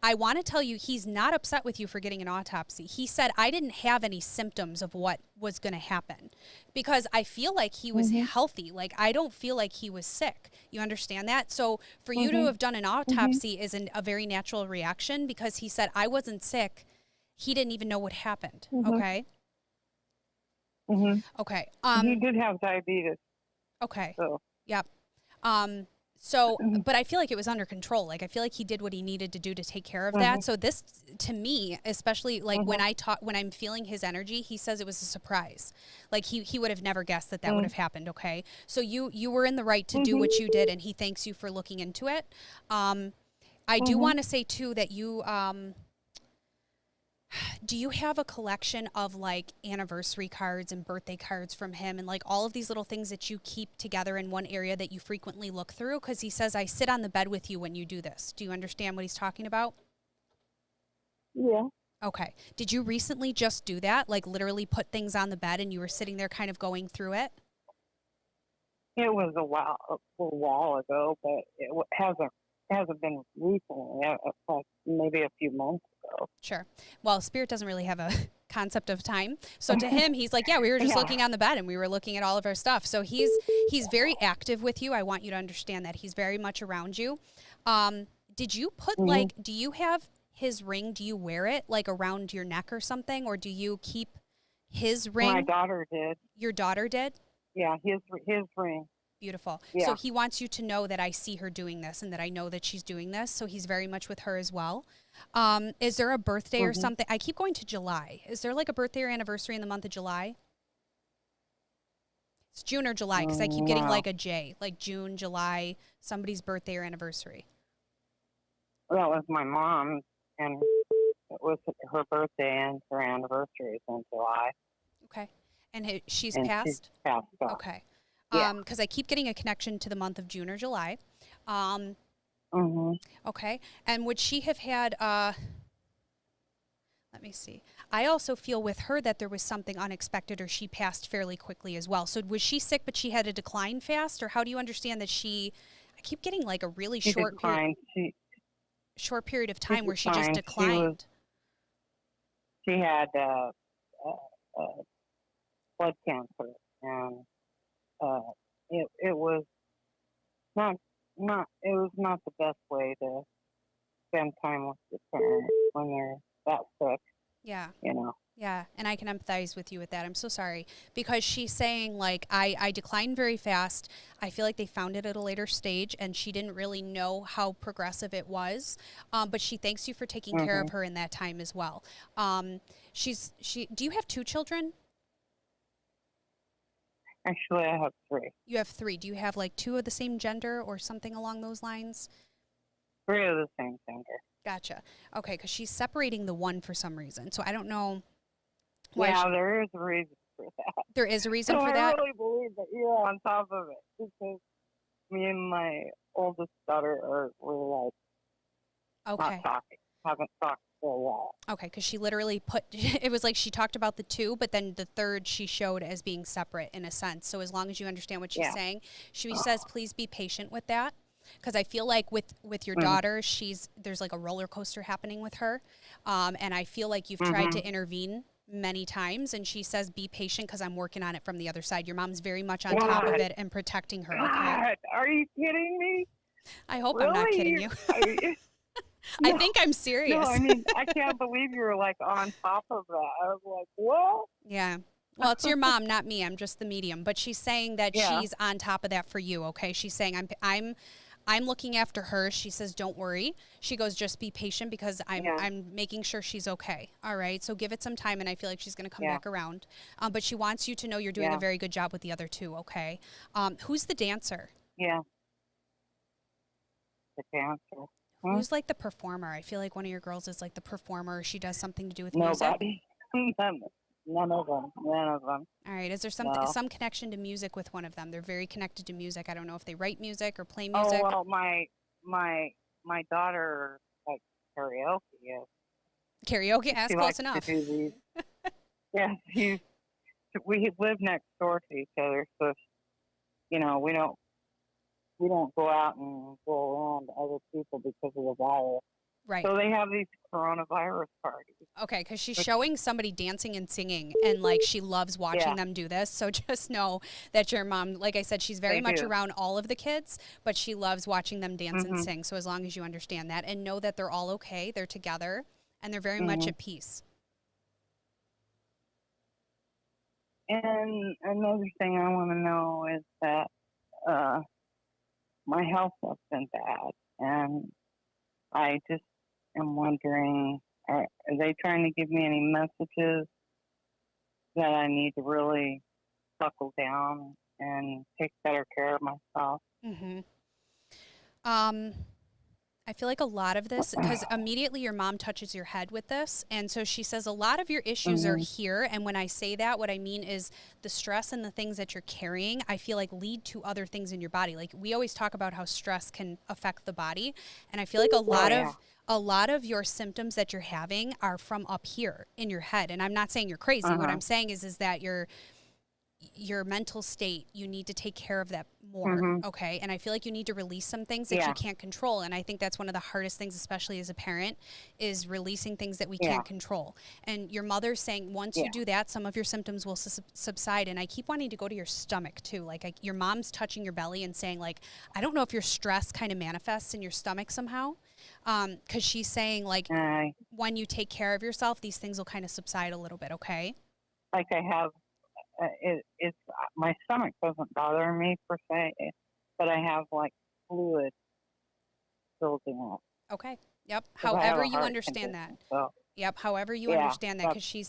I want to tell you, he's not upset with you for getting an autopsy. He said, I didn't have any symptoms of what was going to happen because I feel like he was healthy. Like, I don't feel like he was sick. You understand that? So for you to have done an autopsy is a very natural reaction because he said, I wasn't sick. He didn't even know what happened. Okay. Okay.
He did have diabetes.
Okay.
So.
Yep. So, but I feel like it was under control. Like, I feel like he did what he needed to do to take care of that. So this, to me, especially like when I'm feeling his energy, he says it was a surprise. Like he would have never guessed that would have happened. Okay. So you were in the right to do what you did, and he thanks you for looking into it. I do want to say too that you, do you have a collection of like anniversary cards and birthday cards from him and like all of these little things that you keep together in one area that you frequently look through? Because he says, I sit on the bed with you when you do this. Do you understand what he's talking about?
Yeah.
Okay. Did you recently just do that? Like literally put things on the bed and you were sitting there kind of going through it?
It was a while ago, but it hasn't been recently. Like maybe a few months ago.
Sure. Well, Spirit doesn't really have a concept of time. So to him, he's like, yeah, we were just looking on the bed and we were looking at all of our stuff. So he's very active with you. I want you to understand that he's very much around you. Did you put like, do you have his ring? Do you wear it like around your neck or something? Or do you keep his ring?
My daughter did.
Your daughter did?
Yeah, his ring.
Beautiful.
Yeah.
So he wants you to know that I see her doing this and that I know that she's doing this. So he's very much with her as well. Is there a birthday or something? I keep going to July. Is there like a birthday or anniversary in the month of July? It's June or July because I keep getting like a J, like June, July, somebody's birthday or anniversary.
That was my mom, and it was her birthday and her anniversary is in July.
Okay. And she's
And
passed?
she's passed off.
Okay.
Yeah.
Because I keep getting a connection to the month of June or July. Okay. And would she have had, let me see. I also feel with her that there was something unexpected or she passed fairly quickly as well. So was she sick but she had a decline fast? Or how do you understand that I keep getting like a really short period of time where she just declined.
She had blood cancer, and it was not the best way to spend time with your parents when they're that sick.
Yeah.
You know.
Yeah, and I can empathize with you with that. I'm so sorry. Because she's saying, like, I declined very fast. I feel like they found it at a later stage, and she didn't really know how progressive it was. But she thanks you for taking care of her in that time as well. Do you have 2 children?
Actually, I have 3.
You have 3. Do you have, like, 2 of the same gender or something along those lines?
3 of the same gender.
Gotcha. Okay, because she's separating the one for some reason. So I don't know why.
Yeah, there is a reason for that.
There is a reason for
I
that?
I really believe that you're on top of it. Because me and my oldest daughter were like not talking. Haven't talked for a while.
Okay, because she literally it was like she talked about the 2, but then the 3rd she showed as being separate in a sense. So as long as you understand what she's saying, she says, please be patient with that. Because I feel like with your daughter, there's like a roller coaster happening with her. And I feel like you've tried to intervene many times. And she says, be patient because I'm working on it from the other side. Your mom's very much on top of it and protecting her.
God, are you kidding me?
I hope I'm not kidding you. I think I'm serious.
No, I mean, I can't believe you're like on top of that. I was like, what?
Yeah. Well, it's your mom, not me. I'm just the medium. But she's saying that she's on top of that for you, okay? She's saying, I'm looking after her. She says, don't worry. She goes, just be patient because I'm making sure she's okay. All right. So give it some time, and I feel like she's going to come back around. But she wants you to know you're doing a very good job with the other 2, okay? Who's the dancer?
Yeah. The dancer.
Who's like the performer? I feel like one of your girls is like the performer. She does something to do with music.
Nobody. None of them.
All right. Is there some connection to music with one of them? They're very connected to music. I don't know if they write music or play music.
Oh, well, my daughter likes karaoke. Yes.
Karaoke? That's close enough.
Yeah, we live next door to each other, so we don't go out and go around other people because of the virus.
Right.
So they have these coronavirus parties.
Okay, because she's showing somebody dancing and singing, and like she loves watching them do this. So just know that your mom, like I said, she's very much around all of the kids, but she loves watching them dance and sing. So as long as you understand that and know that they're all okay, they're together, and they're very much at peace.
And another thing I want to know is that my health has been bad, and I just am wondering, are they trying to give me any messages that I need to really buckle down and take better care of myself?
Mm-hmm. I feel like a lot of this, because immediately your mom touches your head with this. And so she says a lot of your issues are here. And when I say that, what I mean is the stress and the things that you're carrying, I feel like lead to other things in your body. Like we always talk about how stress can affect the body. And I feel like a lot of your symptoms that you're having are from up here in your head. And I'm not saying you're crazy. What I'm saying is that your mental state, you need to take care of that more, okay? And I feel like you need to release some things that you can't control. And I think that's one of the hardest things, especially as a parent, is releasing things that we can't control. And your mother's saying once you do that, some of your symptoms will subside. And I keep wanting to go to your stomach too. Like your mom's touching your belly and saying like, I don't know if your stress kind of manifests in your stomach somehow. Because she's saying like, when you take care of yourself, these things will kind of subside a little bit, okay?
Like I have, it's my stomach doesn't bother me per se, but I have like fluid building up.
Okay. Yep. However you understand that.
So.
Yep. However you understand that, because she's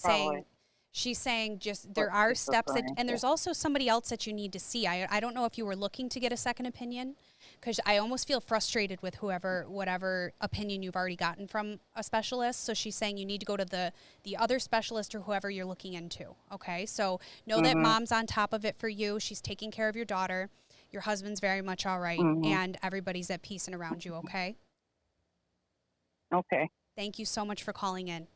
saying just there are steps that, and there's also somebody else that you need to see. I don't know if you were looking to get a second opinion, because I almost feel frustrated with whatever opinion you've already gotten from a specialist. So she's saying you need to go to the other specialist or whoever you're looking into. Okay. So know that mom's on top of it for you. She's taking care of your daughter. Your husband's very much all right, and everybody's at peace and around you. Okay.
Okay.
Thank you so much for calling in.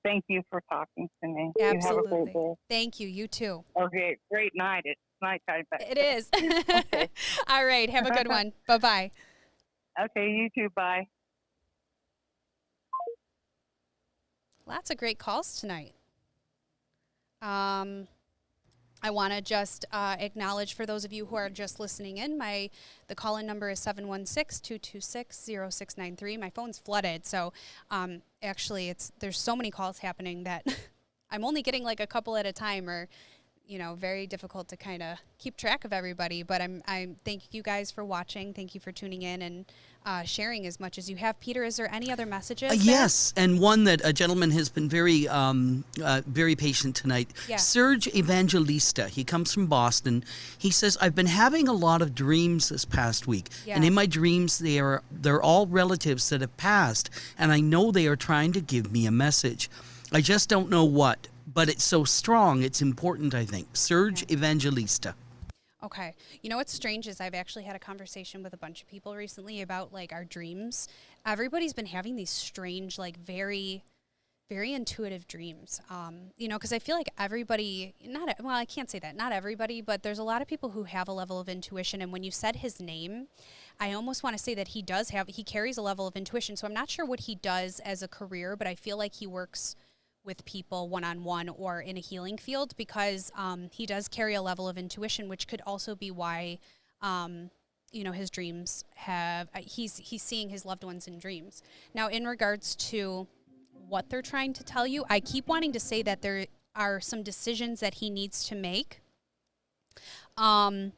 Thank you for talking to me.
Absolutely.
You have a great day.
Thank you. You too.
Okay. Great night. It's nighttime.
It is.
Okay.
All right. Have a good one. Bye-bye.
Okay. You too. Bye.
Lots of great calls tonight. I want to just acknowledge for those of you who are just listening in, the call-in number is 716-226-0693. My phone's flooded, so actually there's so many calls happening that I'm only getting like a couple at a time, or very difficult to kind of keep track of everybody. But I thank you guys for watching. Thank you for tuning in and sharing as much as you have. Peter, is there any other messages?
Yes, and one that a gentleman has been very patient tonight.
Yeah.
Serge Evangelista, he comes from Boston. He says, I've been having a lot of dreams this past week.
Yeah.
And in my dreams, they're all relatives that have passed. And I know they are trying to give me a message. I just don't know what. But it's so strong, it's important, I think. Serge Evangelista.
Okay. You know what's strange is I've actually had a conversation with a bunch of people recently about like our dreams. Everybody's been having these strange, like very, very intuitive dreams. Because I feel like everybody, I can't say that, not everybody, but there's a lot of people who have a level of intuition. And when you said his name, I almost want to say that he carries a level of intuition. So I'm not sure what he does as a career, but I feel like he works with people one-on-one or in a healing field, because he does carry a level of intuition, which could also be why, his dreams he's seeing his loved ones in dreams. Now, in regards to what they're trying to tell you, I keep wanting to say that there are some decisions that he needs to make. I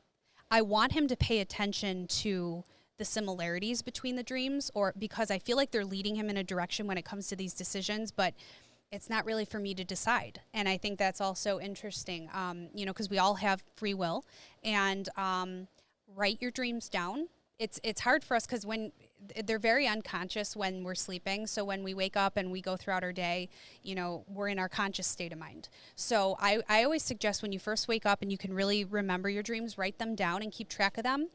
want him to pay attention to the similarities between the dreams, because I feel like they're leading him in a direction when it comes to these decisions, but it's not really for me to decide. And I think that's also interesting, because we all have free will, and write your dreams down. It's hard for us because when they're very unconscious when we're sleeping. So when we wake up and we go throughout our day, we're in our conscious state of mind. So I always suggest when you first wake up and you can really remember your dreams, write them down and keep track of them.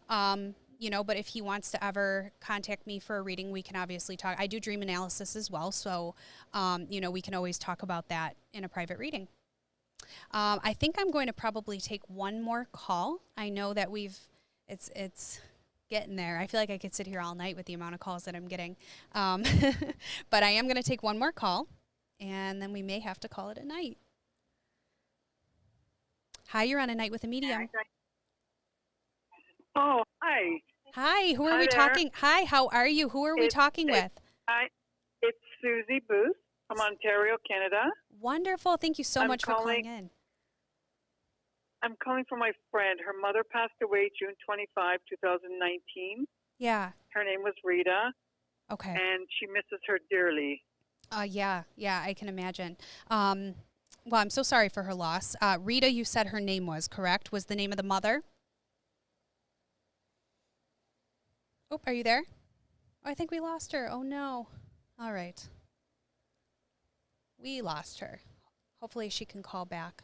But if he wants to ever contact me for a reading, we can obviously talk. I do dream analysis as well. So, we can always talk about that in a private reading. I think I'm going to probably take one more call. I know that it's getting there. I feel like I could sit here all night with the amount of calls that I'm getting. But I am going to take one more call, and then we may have to call it a night. Hi, you're on A Night with a Medium.
Oh, hi.
Hi, who are
Hi
we
there.
talking? Hi, how are you? Who are we talking with?
It's Susie Booth from Ontario, Canada.
Wonderful. Thank you so
I'm
much for calling in.
I'm calling for my friend. Her mother passed away June 25, 2019.
Yeah.
Her name was Rita,
Okay.
and she misses her dearly.
Yeah, I can imagine. Well, I'm so sorry for her loss. Rita, you said her name was, correct? Was the name of the mother? Oh, are you there? Oh, I think we lost her. Oh, no. All right. We lost her. Hopefully she can call back.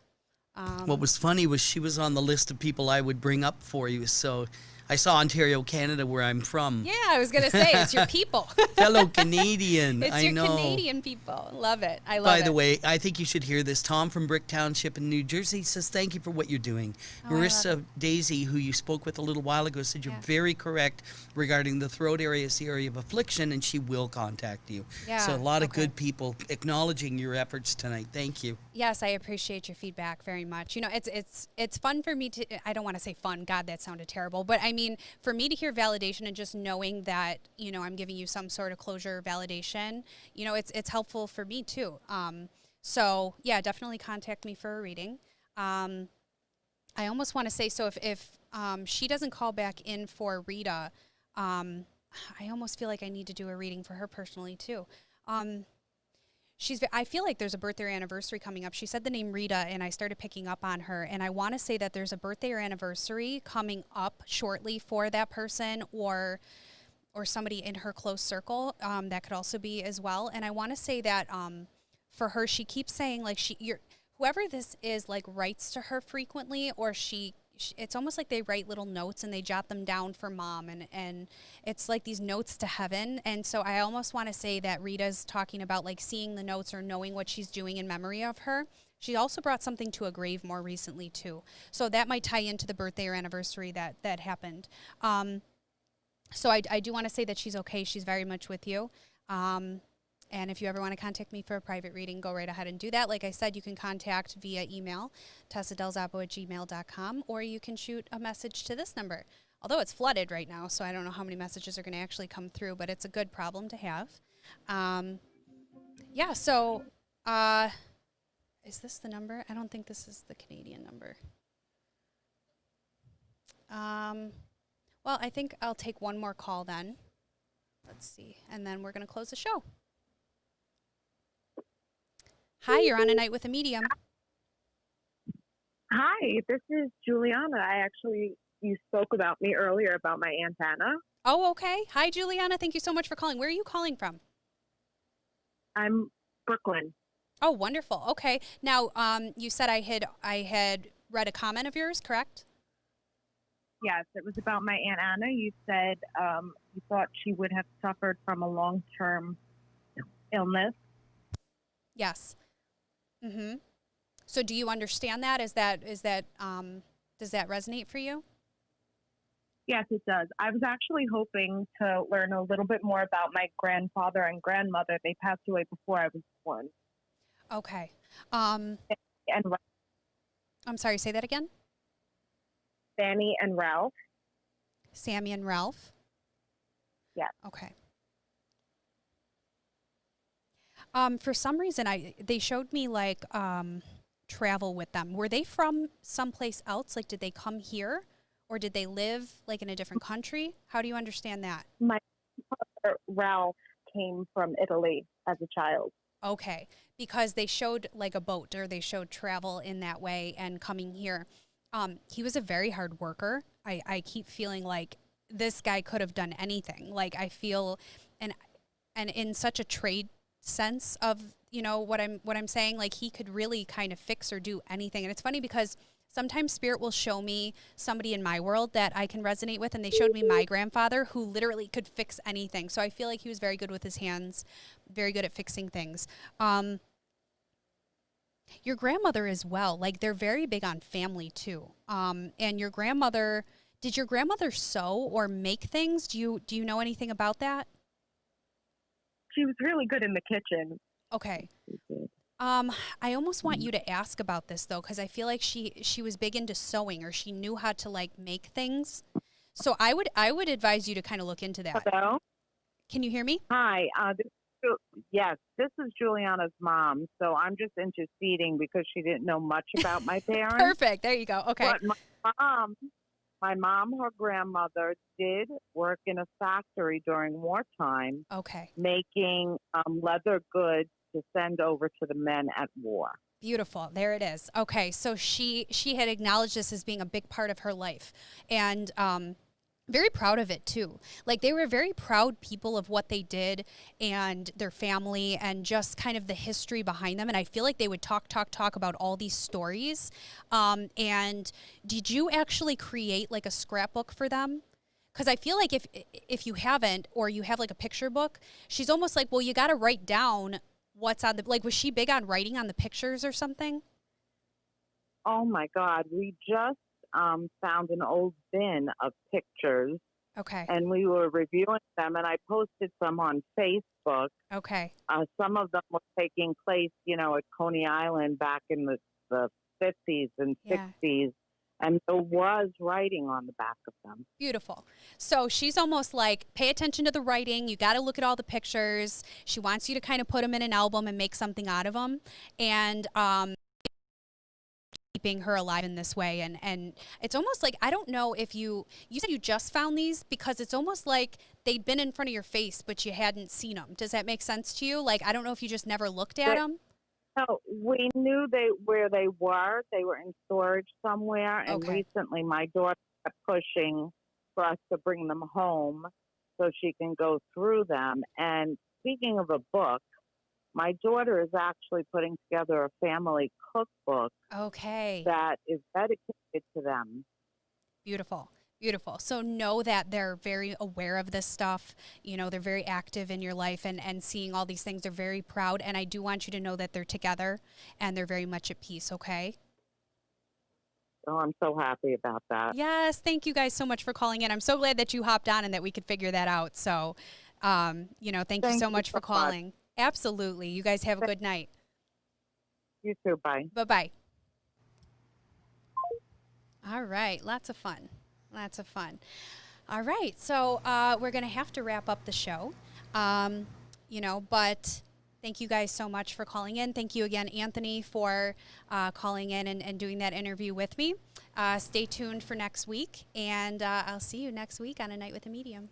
What was funny was she was on the list of people I would bring up for you. So I saw Ontario, Canada, where I'm from.
Yeah, I was going to say, it's your people.
Fellow Canadian.
It's
I
your
know.
Canadian people. Love it. I love it.
By the way, I think you should hear this. Tom from Brick Township in New Jersey says, thank you for what you're doing.
Oh, I love
Marissa Daisy, who you spoke with a little while ago, said you're
Yeah.
very correct regarding the throat area is the area of affliction, and she will contact you.
Yeah,
So a lot of
okay.
good people acknowledging your efforts tonight. Thank you.
Yes, I appreciate your feedback very much. You know, it's fun for me to, I don't want to say fun, God, that sounded terrible, but I mean, for me to hear validation and just knowing that, you know, I'm giving you some sort of closure validation, you know, it's helpful for me too. So yeah, definitely contact me for a reading. I almost want to say, so if she doesn't call back in for Rita, I almost feel like I need to do a reading for her personally too. I feel like there's a birthday or anniversary coming up. She said the name Rita, and I started picking up on her. And I want to say that there's a birthday or anniversary coming up shortly for that person, or somebody in her close circle. That could also be as well. And I want to say that for her, she keeps saying like whoever this is like writes to her frequently, or it's almost like they write little notes and they jot them down for mom, and it's like these notes to heaven. And so I almost want to say that Rita's talking about like seeing the notes or knowing what she's doing in memory of her. She also brought something to a grave more recently too. So that might tie into the birthday or anniversary that happened. So I do want to say that she's okay. She's very much with you. And if you ever want to contact me for a private reading, go right ahead and do that. Like I said, you can contact via email, tessadelzappo@gmail.com, or you can shoot a message to this number. Although it's flooded right now, so I don't know how many messages are going to actually come through, but it's a good problem to have. Yeah, so is this the number? I don't think this is the Canadian number. Well, I think I'll take one more call then. Let's see. And then we're going to close the show. Hi, you're on A Night with a Medium.
Hi, this is Juliana. You spoke about me earlier about my Aunt Anna.
Oh, okay. Hi, Juliana. Thank you so much for calling. Where are you calling from?
I'm Brooklyn.
Oh, wonderful. Okay. Now, you said I had read a comment of yours, correct?
Yes, it was about my Aunt Anna. You said you thought she would have suffered from a long-term illness.
Yes. Mm-hmm. So do you understand that? Does that resonate for you?
Yes, it does. I was actually hoping to learn a little bit more about my grandfather and grandmother. They passed away before I was born.
Okay.
And
I'm sorry, say that again?
Fanny and Ralph.
Sammy and Ralph?
Yeah.
Okay. For some reason, they showed me like travel with them. Were they from someplace else? Like, did they come here, or did they live like in a different country? How do you understand that?
My father, Ralph, came from Italy as a child.
Okay, because they showed like a boat, or they showed travel in that way and coming here. He was a very hard worker. I keep feeling like this guy could have done anything. Like, I feel, and in such a trade sense of, you know, what I'm saying, like he could really kind of fix or do anything. And it's funny because sometimes spirit will show me somebody in my world that I can resonate with, and they showed me my grandfather who literally could fix anything. So I feel like he was very good with his hands, very good at fixing things. Your grandmother as well, like they're very big on family too. And your grandmother, did your grandmother sew or make things? Do you know anything about that?
She was really good in the kitchen.
Okay. I almost want you to ask about this though, because I feel like she was big into sewing, or she knew how to like make things. So I would advise you to kind of look into that.
Hello?
Can you hear me?
Hi.
Yes, this is Juliana's mom, so I'm just interceding because she didn't know much about my parents.
Perfect. There you go. Okay.
But my mom, her grandmother, did work in a factory during wartime,
Okay.
making leather goods to send over to the men at war.
Beautiful. There it is. Okay. So she had acknowledged this as being a big part of her life, and very proud of it too. Like, they were very proud people of what they did and their family and just kind of the history behind them. And I feel like they would talk about all these stories. And did you actually create like a scrapbook for them? Because I feel like if you haven't, or you have like a picture book, she's almost like, well, you got to write down what's on the, like, was she big on writing on the pictures or something?
Oh my God, we just found an old bin of pictures.
Okay.
And we were reviewing them, and I posted some on Facebook.
Okay.
Some of them were taking place, at Coney Island back in the 50s and 60s. And there was writing on the back of them.
Beautiful. So she's almost like, pay attention to the writing. You got to look at all the pictures. She wants you to kind of put them in an album and make something out of them. And keeping her alive in this way. And it's almost like, I don't know if you said you just found these, because it's almost like they'd been in front of your face, but you hadn't seen them. Does that make sense to you? Like, I don't know if you just never looked at them.
No, we knew where they were. They were in storage somewhere. And recently my daughter kept pushing for us to bring them home so she can go through them. And speaking of a book, my daughter is actually putting together a family cookbook.
Okay.
That is dedicated to them.
Beautiful. Beautiful. So know that they're very aware of this stuff. They're very active in your life and seeing all these things. They're very proud. And I do want you to know that they're together and they're very much at peace. Okay.
Oh, I'm so happy about that.
Yes. Thank you guys so much for calling in. I'm so glad that you hopped on and that we could figure that out. So, thank you so much for calling. Much. Absolutely. You guys have a good night.
You too. Bye.
Bye-bye. All right. Lots of fun. Lots of fun. All right. So we're going to have to wrap up the show, but thank you guys so much for calling in. Thank you again, Anthony, for calling in and doing that interview with me. Stay tuned for next week, and I'll see you next week on A Night with a Medium.